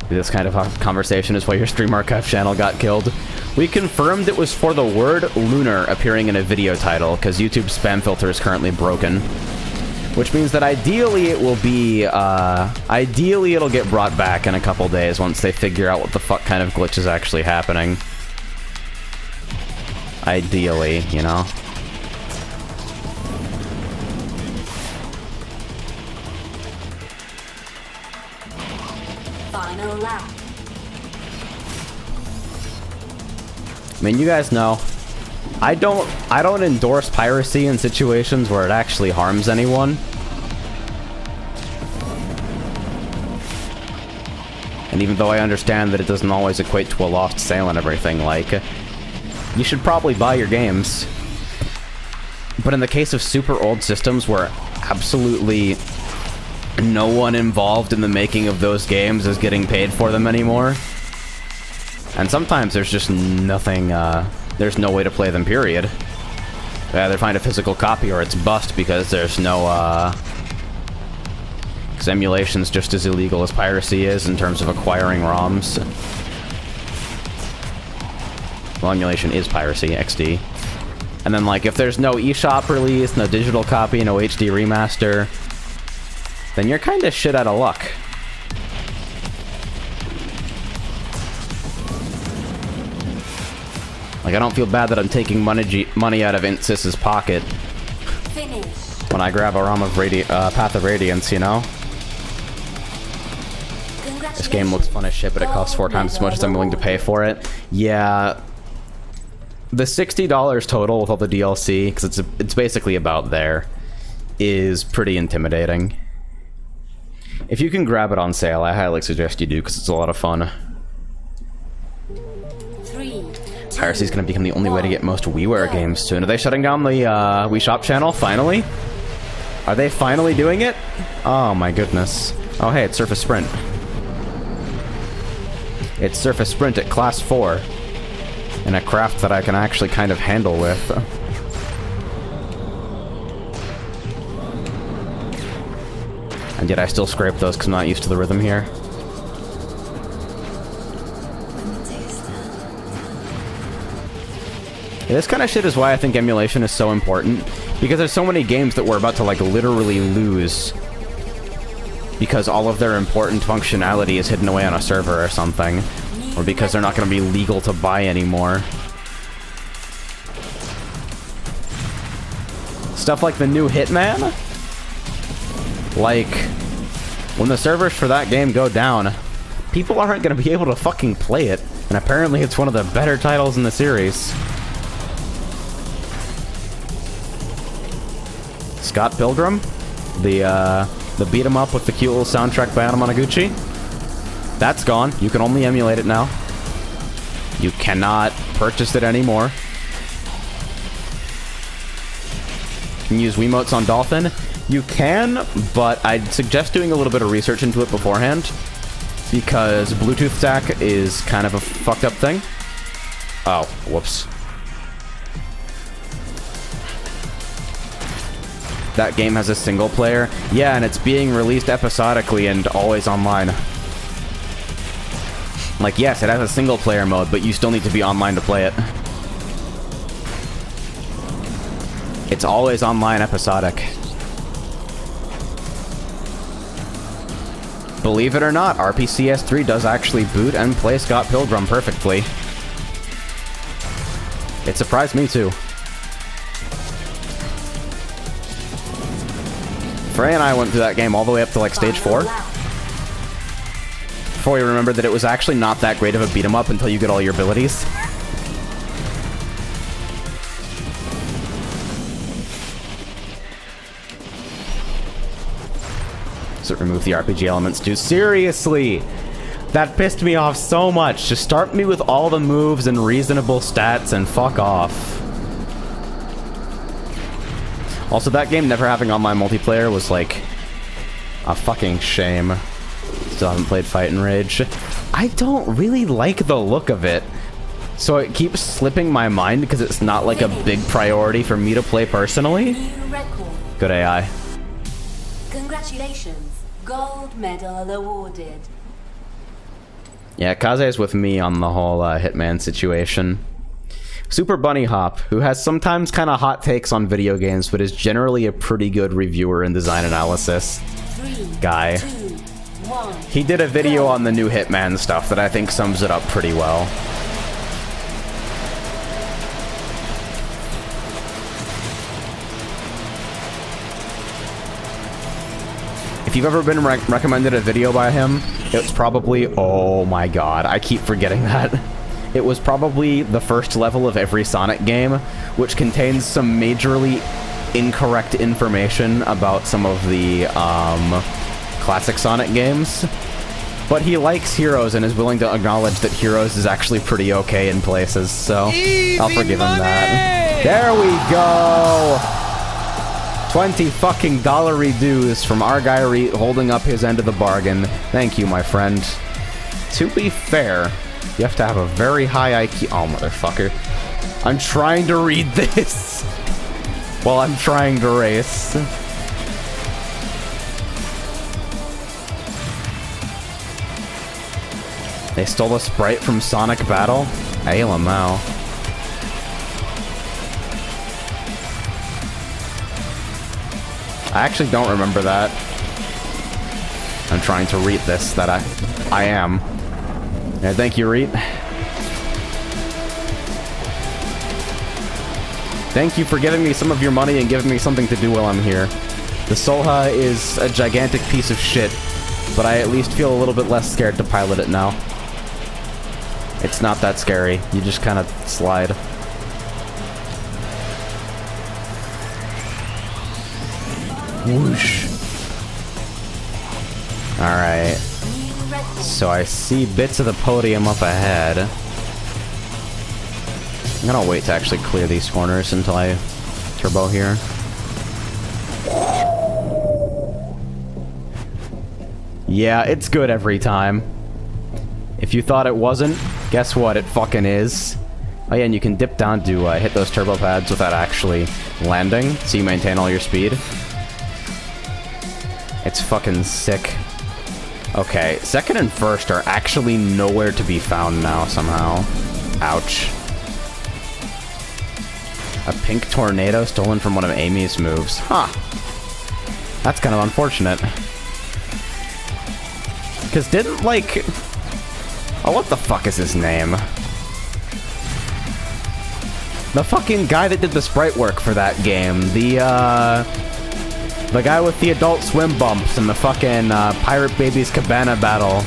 [SPEAKER 2] This kind of conversation is why your Stream Archive channel got killed. We confirmed it was for the word lunar appearing in a video title, because YouTube's spam filter is currently broken. Which means that ideally it will be, ideally it'll get brought back in a couple days once they figure out what the fuck kind of glitch is actually happening. Ideally, you know?
[SPEAKER 4] Final lap.
[SPEAKER 2] I mean, you guys know, I don't endorse piracy in situations where it actually harms anyone. And even though I understand that it doesn't always equate to a lost sale and everything, like, you should probably buy your games. But in the case of super old systems where absolutely no one involved in the making of those games is getting paid for them anymore, and sometimes there's just nothing, there's no way to play them, period. They either find a physical copy or it's bust because there's no, because emulation's just as illegal as piracy is in terms of acquiring ROMs. Well, emulation is piracy, XD. And then, like, if there's no eShop release, no digital copy, no HD remaster, then you're kind of shit out of luck. Like, I don't feel bad that I'm taking money out of Intsys's pocket
[SPEAKER 4] Finish.
[SPEAKER 2] when I grab a ROM of Path of Radiance, you know? This game looks fun as shit, but it costs 4 times as much as I'm willing to pay for it. Yeah. The $60 total with all the DLC, because it's basically about there, is pretty intimidating. If you can grab it on sale, I highly suggest you do, because it's a lot of fun.
[SPEAKER 4] 3, 2,
[SPEAKER 2] Piracy is going to become the only way to get most WiiWare games soon. Are they shutting down the Wii Shop channel, finally? Are they finally doing it? Oh my goodness. Oh hey, it's Surface Sprint. It's Surface Sprint at Class 4. In a craft that I can actually kind of handle with. And yet I still scrape those because I'm not used to the rhythm here. Yeah, this kind of shit is why I think emulation is so important. Because there's so many games that we're about to, like, literally lose. Because all of their important functionality is hidden away on a server or something. Or because they're not going to be legal to buy anymore. Stuff like the new Hitman? Like, when the servers for that game go down, people aren't going to be able to fucking play it. And apparently it's one of the better titles in the series. Scott Pilgrim? The beat 'em up with the cute little soundtrack by Anamanaguchi? That's gone. You can only emulate it now. You cannot purchase it anymore. You can use Wiimotes on Dolphin. You can, but I'd suggest doing a little bit of research into it beforehand. Because Bluetooth stack is kind of a fucked up thing. Oh, whoops. That game has a single player. Yeah, and it's being released episodically and always online. Like, yes, it has a single player mode, but you still need to be online to play it. It's always online episodic. Believe it or not, RPCS3 does actually boot and play Scott Pilgrim perfectly. It surprised me too. Frey and I went through that game all the way up to like stage 4. Before we remembered that it was actually not that great of a beat 'em up until you get all your abilities. So remove the RPG elements too. Seriously! That pissed me off so much. Just start me with all the moves and reasonable stats and fuck off. Also, that game never having online multiplayer was like a fucking shame. Still haven't played Fight and Rage. I don't really like the look of it. So it keeps slipping my mind because it's not like a big priority for me to play personally.
[SPEAKER 4] New record.
[SPEAKER 2] Good AI.
[SPEAKER 4] Congratulations. Gold medal awarded.
[SPEAKER 2] Yeah, Kaze's with me on the whole Hitman situation. Super Bunny Hop, who has sometimes kind of hot takes on video games, but is generally a pretty good reviewer and design analysis
[SPEAKER 4] 3,
[SPEAKER 2] guy.
[SPEAKER 4] 2, 1.
[SPEAKER 2] He did a video on the new Hitman stuff that I think sums it up pretty well. If you've ever been recommended a video by him, it's probably... Oh my god, I keep forgetting that. It was probably the first level of every Sonic game, which contains some majorly incorrect information about some of the classic Sonic games. But he likes Heroes and is willing to acknowledge that Heroes is actually pretty okay in places, so I'll forgive him that. There we go! 20 fucking dollary dues from our guy holding up his end of the bargain. Thank you, my friend. To be fair, you have to have a very high IQ. Oh, motherfucker. I'm trying to read this while I'm trying to race. They stole a sprite from Sonic Battle? ALML. I actually don't remember that. I'm trying to read this, that I am. Yeah, thank you, Reet. Thank you for giving me some of your money and giving me something to do while I'm here. The Solha is a gigantic piece of shit, but I at least feel a little bit less scared to pilot it now. It's not that scary. You just kind of slide. Whoosh. Alright. So I see bits of the podium up ahead. I'm gonna wait to actually clear these corners until I turbo here. Yeah, it's good every time. If you thought it wasn't, guess what? It fucking is. Oh yeah, and you can dip down to hit those turbo pads without actually landing, so you maintain all your speed. It's fucking sick. Okay, second and first are actually nowhere to be found now somehow. Ouch. A pink tornado stolen from one of Amy's moves. Huh. That's kind of unfortunate. Because didn't, like... Oh, what the fuck is his name? The fucking guy that did the sprite work for that game. The guy with the Adult Swim bumps and the fucking Pirate Babies Cabana battle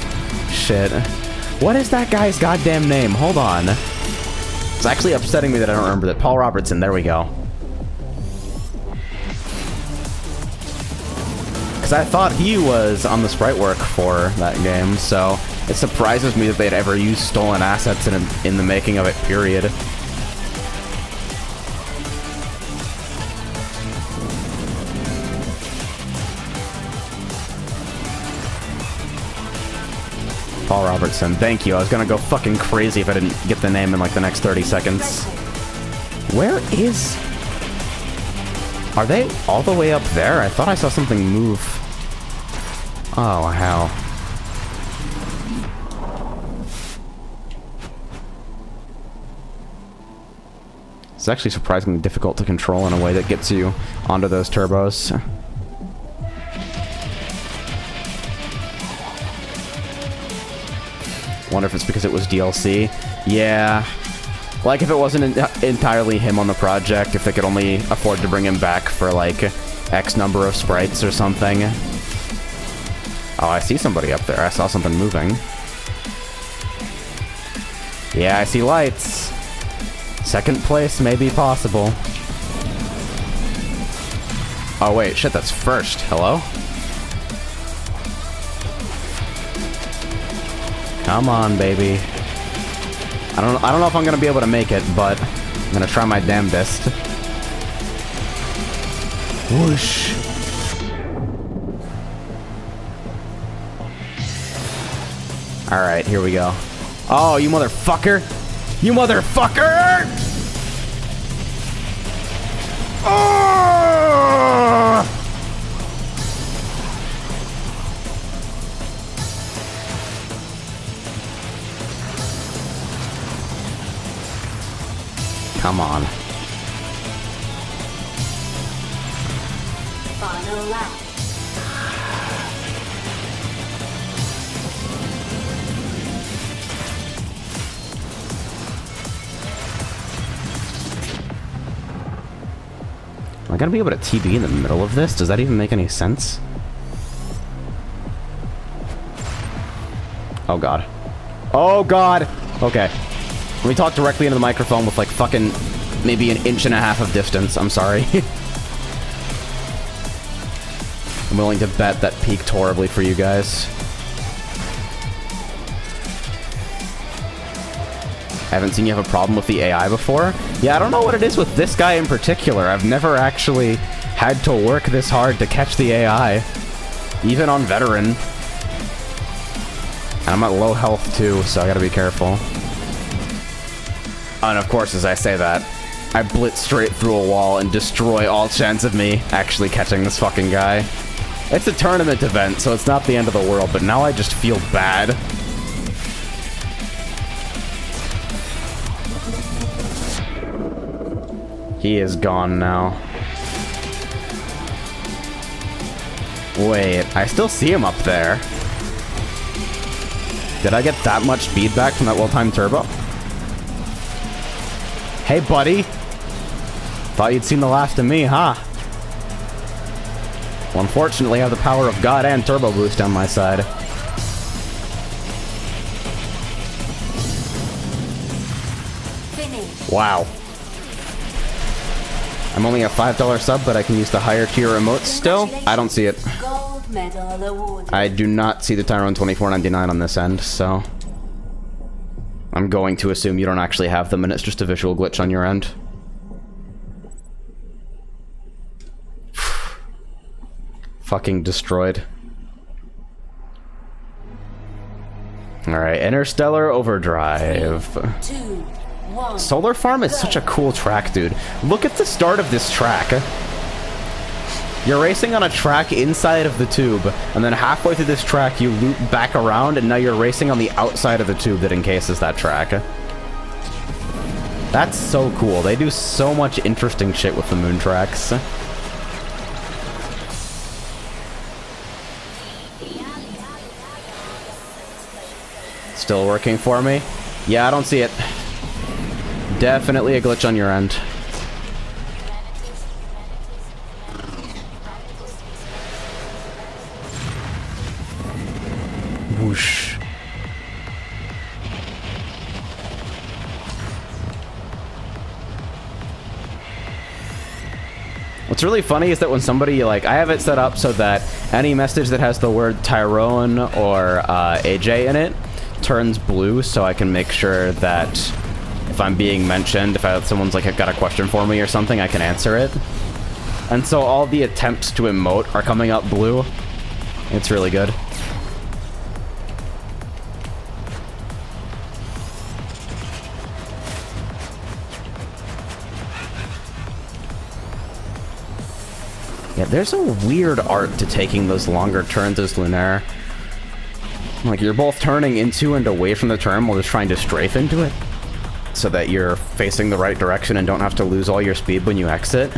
[SPEAKER 2] shit. What is that guy's goddamn name? Hold on. It's actually upsetting me that I don't remember that. Paul Robertson, there we go. Because I thought he was on the sprite work for that game, so it surprises me that they'd ever used stolen assets in the making of it, period. Paul Robertson, thank you. I was gonna go fucking crazy if I didn't get the name in like the next 30 seconds. Where is... Are they all the way up there? I thought I saw something move. Oh, hell. It's actually surprisingly difficult to control in a way that gets you onto those turbos. Wonder if it's because it was DLC. Yeah. Like if it wasn't entirely him on the project, if they could only afford to bring him back for like X number of sprites or something. Oh, I see somebody up there. I saw something moving. Yeah, I see lights. Second place may be possible. Oh wait, shit, that's first. Hello? Come on, baby. I don't know if I'm gonna be able to make it, but I'm gonna try my damnedest. Whoosh. Alright, here we go. Oh, you motherfucker! You motherfucker! Oh! Come on.
[SPEAKER 4] Final lap.
[SPEAKER 2] Am I gonna be able to TB in the middle of this? Does that even make any sense? Oh god. Oh god! Okay. Let me talk directly into the microphone with like fucking maybe an inch and a half of distance. I'm sorry. I'm willing to bet that peaked horribly for you guys. I haven't seen you have a problem with the AI before. Yeah, I don't know what it is with this guy in particular. I've never actually had to work this hard to catch the AI. Even on veteran. And I'm at low health too, so I gotta be careful. And of course, as I say that, I blitz straight through a wall and destroy all chance of me actually catching this fucking guy. It's a tournament event, so it's not the end of the world, but now I just feel bad. He is gone now. Wait, I still see him up there. Did I get that much speed back from that well-timed turbo? Hey, buddy. Thought you'd seen the last of me, huh? Well, unfortunately, I have the power of God and turbo boost on my side.
[SPEAKER 4] Finish.
[SPEAKER 2] Wow. I'm only a $5 sub, but I can use the higher tier remotes still? I don't see it.
[SPEAKER 4] Gold medal awarded.
[SPEAKER 2] I do not see the Tyrone 24.99 on this end, so... I'm going to assume you don't actually have them and it's just a visual glitch on your end. Fucking destroyed. Alright, Interstellar Overdrive.
[SPEAKER 4] 2, 1.
[SPEAKER 2] Solar Farm is such a cool track, dude. Look at the start of this track. You're racing on a track inside of the tube, and then halfway through this track you loop back around, and now you're racing on the outside of the tube that encases that track. That's so cool. They do so much interesting shit with the moon tracks. Still working for me? Yeah, I don't see it. Definitely a glitch on your end. Whoosh. What's really funny is that when somebody, like, I have it set up so that any message that has the word Tyrone or AJ in it turns blue, so I can make sure that if I'm being mentioned, if someone's like got a question for me or something, I can answer it. And so all the attempts to emote are coming up blue. It's really good. Yeah, there's a weird art to taking those longer turns as Lunaire. Like, you're both turning into and away from the turn while just trying to strafe into it, so that you're facing the right direction and don't have to lose all your speed when you exit.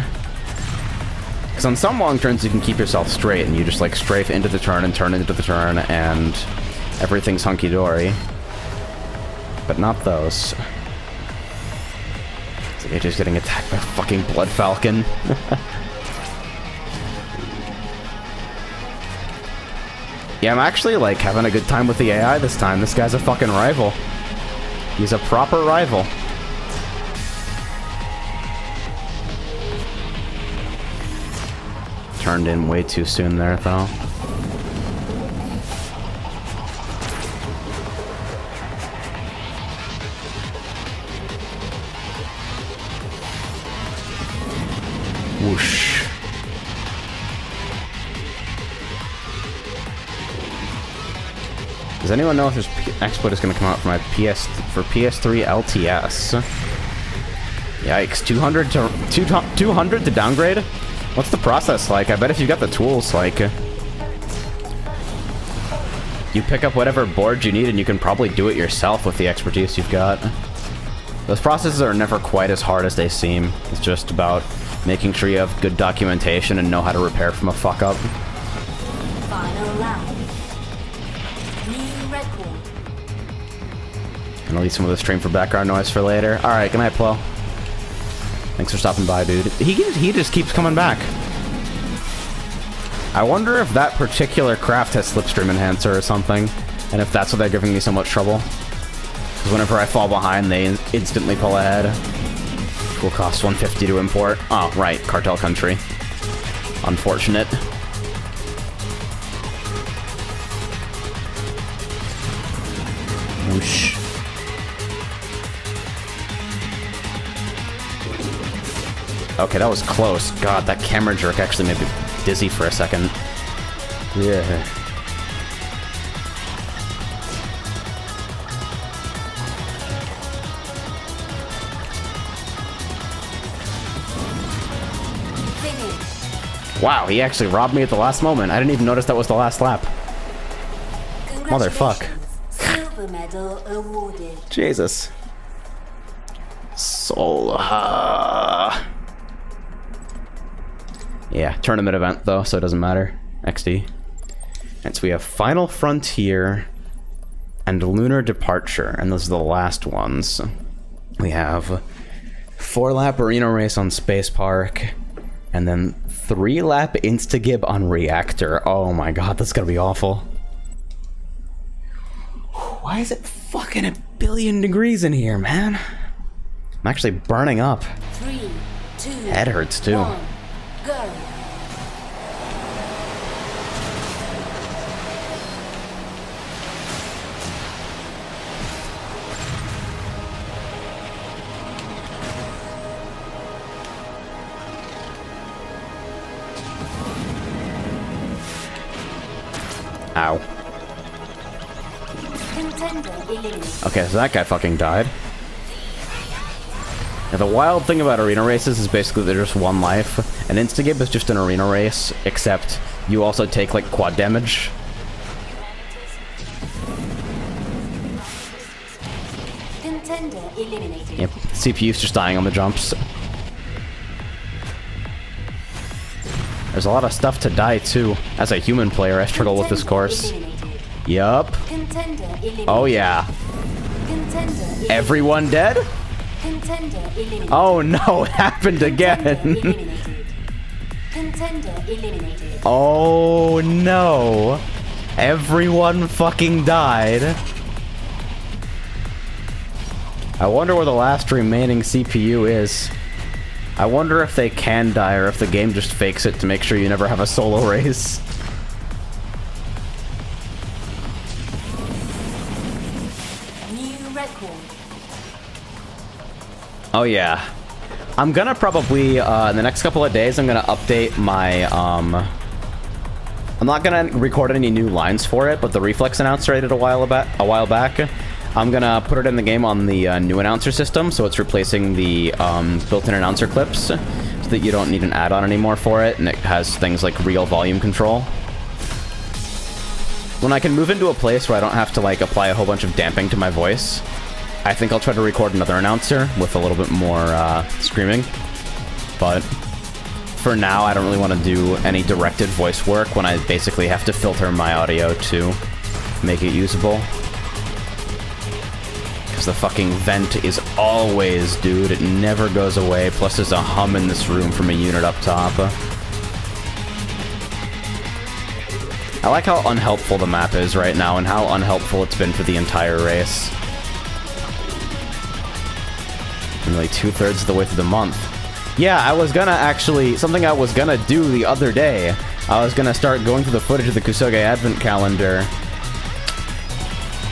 [SPEAKER 2] Because on some long turns you can keep yourself straight and you just like strafe into the turn and turn into the turn and everything's hunky-dory. But not those. It's like AJ's getting attacked by a fucking Blood Falcon. Yeah, I'm actually, like, having a good time with the AI this time. This guy's a fucking rival. He's a proper rival. Turned in way too soon there, though. Whoosh. Does anyone know if this exploit is going to come out for my PS3 LTS? Yikes! 200 to downgrade? What's the process like? I bet if you got the tools, like, you pick up whatever board you need, and you can probably do it yourself with the expertise you've got. Those processes are never quite as hard as they seem. It's just about making sure you have good documentation and know how to repair from a fuck up.
[SPEAKER 4] Final lap. New record.
[SPEAKER 2] Gonna leave some of the stream for background noise for later. Alright, good night, Plo. Thanks for stopping by, dude. He just keeps coming back. I wonder if that particular craft has slipstream enhancer or something, and if that's why they're giving me so much trouble. Because whenever I fall behind, they instantly pull ahead. Will cost $150 to import. Oh, right, cartel country. Unfortunate. Whoosh. Okay, that was close. God, that camera jerk actually made me dizzy for a second. Yeah.
[SPEAKER 4] Finish.
[SPEAKER 2] Wow, he actually robbed me at the last moment. I didn't even notice that was the last lap. Motherfuck.
[SPEAKER 4] Silver medal awarded.
[SPEAKER 2] Jesus. Soul. Yeah, tournament event though, so it doesn't matter. XD. And so we have Final Frontier and Lunar Departure, and those are the last ones. We have 4-lap arena race on Space Park, and then 3-lap Instagib on Reactor. Oh my god, that's gonna be awful. Why is it fucking 1,000,000,000 degrees in here, man? I'm actually burning up.
[SPEAKER 4] 3, 2,
[SPEAKER 2] Head hurts too.
[SPEAKER 4] 1, go.
[SPEAKER 2] Ow.
[SPEAKER 4] Contender eliminated.
[SPEAKER 2] Okay, so that guy fucking died. Now, the wild thing about arena races is basically they're just one life. An Instagib is just an arena race, except you also take, like, quad damage.
[SPEAKER 4] Contender eliminated.
[SPEAKER 2] Yep, CPU's just dying on the jumps. There's a lot of stuff to die, too. As a human player, I struggle with this course. Yup.
[SPEAKER 4] Contender eliminated.
[SPEAKER 2] Oh, yeah.
[SPEAKER 4] Contender eliminated.
[SPEAKER 2] Everyone dead?
[SPEAKER 4] Contender eliminated.
[SPEAKER 2] Oh, no, it happened again.
[SPEAKER 4] Eliminated. Contender eliminated.
[SPEAKER 2] Oh, no. Everyone fucking died. I wonder where the last remaining CPU is. I wonder if they can die or if the game just fakes it to make sure you never have a solo race.
[SPEAKER 4] New record.
[SPEAKER 2] Oh yeah. I'm gonna probably, in the next couple of days, I'm gonna update my, I'm not gonna record any new lines for it, but the reflex announcer I did a while back, I'm gonna put it in the game on the new announcer system, so it's replacing the built-in announcer clips, so that you don't need an add-on anymore for it, and it has things like real volume control. When I can move into a place where I don't have to, like, apply a whole bunch of damping to my voice, I think I'll try to record another announcer with a little bit more screaming. But for now, I don't really want to do any directed voice work when I basically have to filter my audio to make it usable. Because the fucking vent is always, dude, it never goes away. Plus there's a hum in this room from a unit up top. I like how unhelpful the map is right now and how unhelpful it's been for the entire race. Nearly 2/3 of the way through the month. Yeah, I was gonna actually, something I was gonna do the other day, I was gonna start going through the footage of the Kusoge Advent Calendar,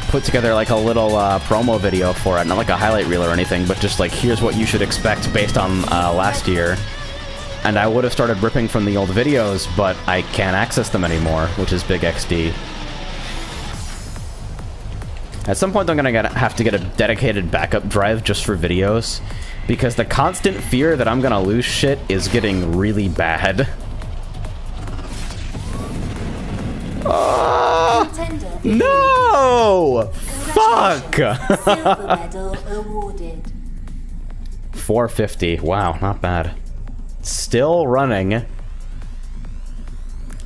[SPEAKER 2] put together like a little promo video for it, not like a highlight reel or anything, but just like, here's what you should expect based on last year. And I would have started ripping from the old videos, but I can't access them anymore, which is big XD. At some point, I'm gonna have to get a dedicated backup drive just for videos, because the constant fear that I'm gonna lose shit is getting really bad. No! Fuck!
[SPEAKER 4] Silver medal awarded.
[SPEAKER 2] 450. Wow, not bad. Still running.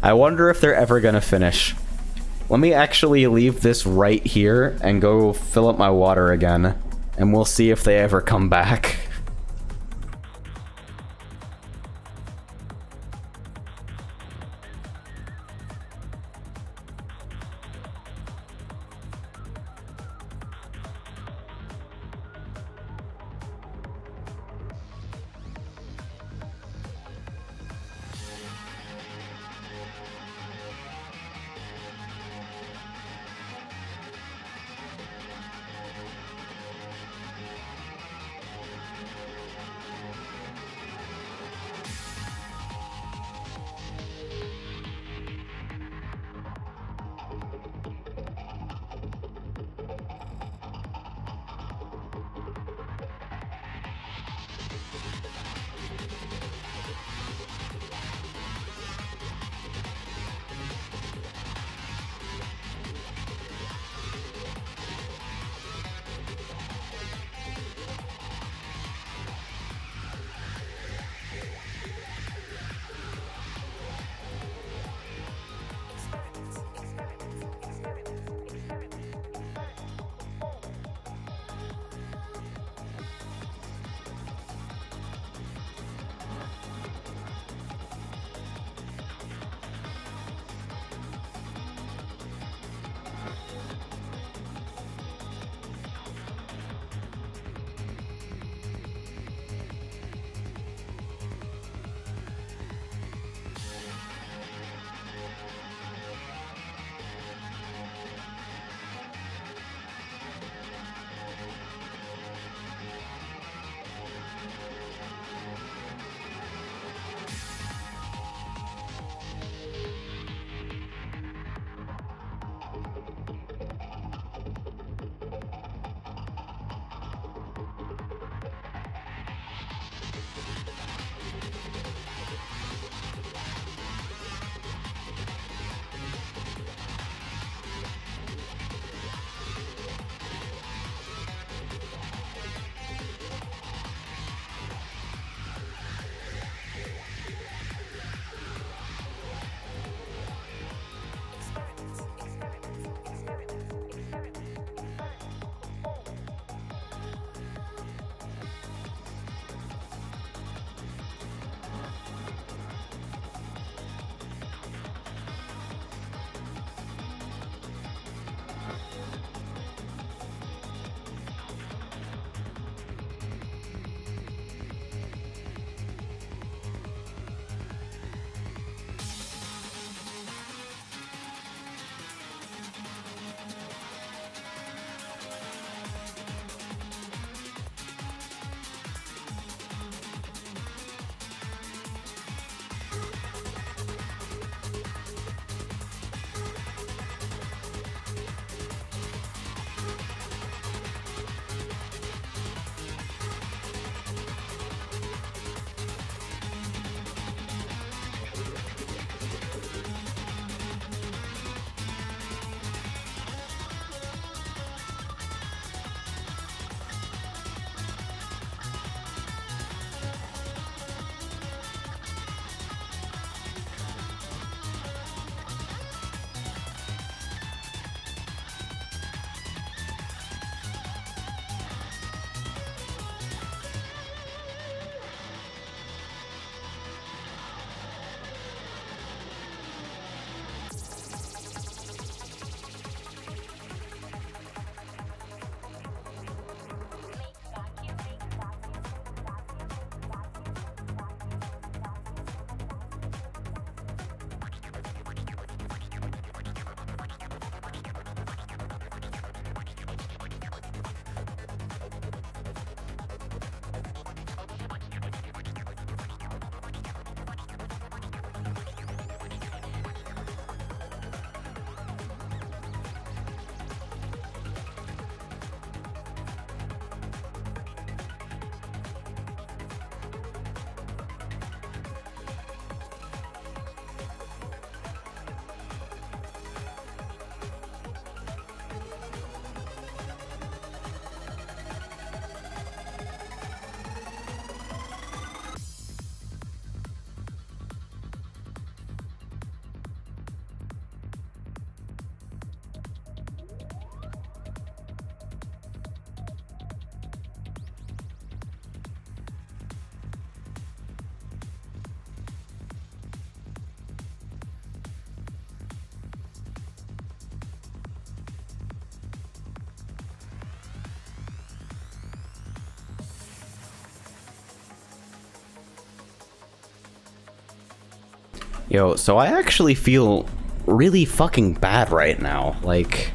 [SPEAKER 2] I wonder if they're ever gonna finish. Let me actually leave this right here and go fill up my water again, and we'll see if they ever come back. Yo, so I actually feel really fucking bad right now. Like,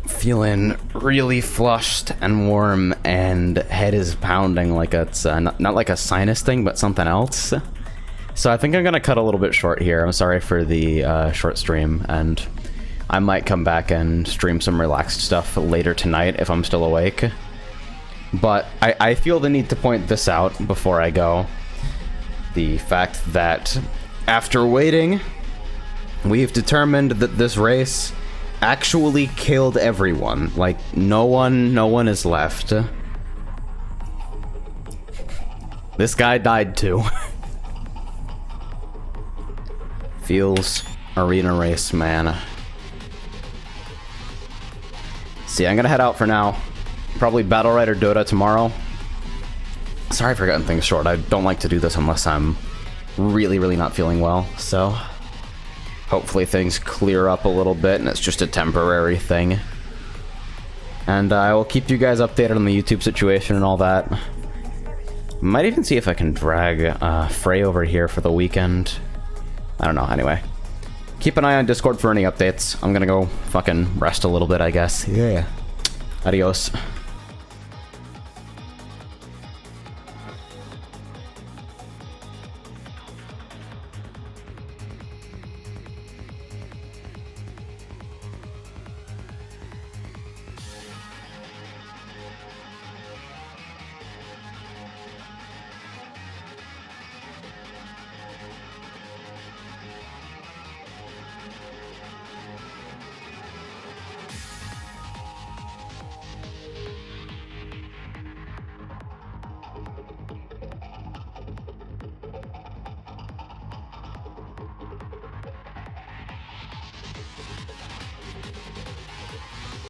[SPEAKER 2] feeling really flushed and warm, and head is pounding like it's not like a sinus thing, but something else. So I think I'm gonna cut a little bit short here. I'm sorry for the short stream, and I might come back and stream some relaxed stuff later tonight if I'm still awake. But I feel the need to point this out before I go. The fact that after waiting, we've determined that this race actually killed everyone. Like, no one is left. This guy died too. Feels arena race, man. See, I'm gonna head out for now. Probably Battle Right or Dota tomorrow. Sorry for cutting things short. I don't like to do this unless I'm really not feeling well, so hopefully things clear up a little bit and it's just a temporary thing. And I will keep you guys updated on the YouTube situation and all that. Might even see if I can drag Frey over here for the weekend. I don't know, anyway. Keep an eye on Discord for any updates. I'm gonna go fucking rest a little bit, I guess. Yeah. Adios.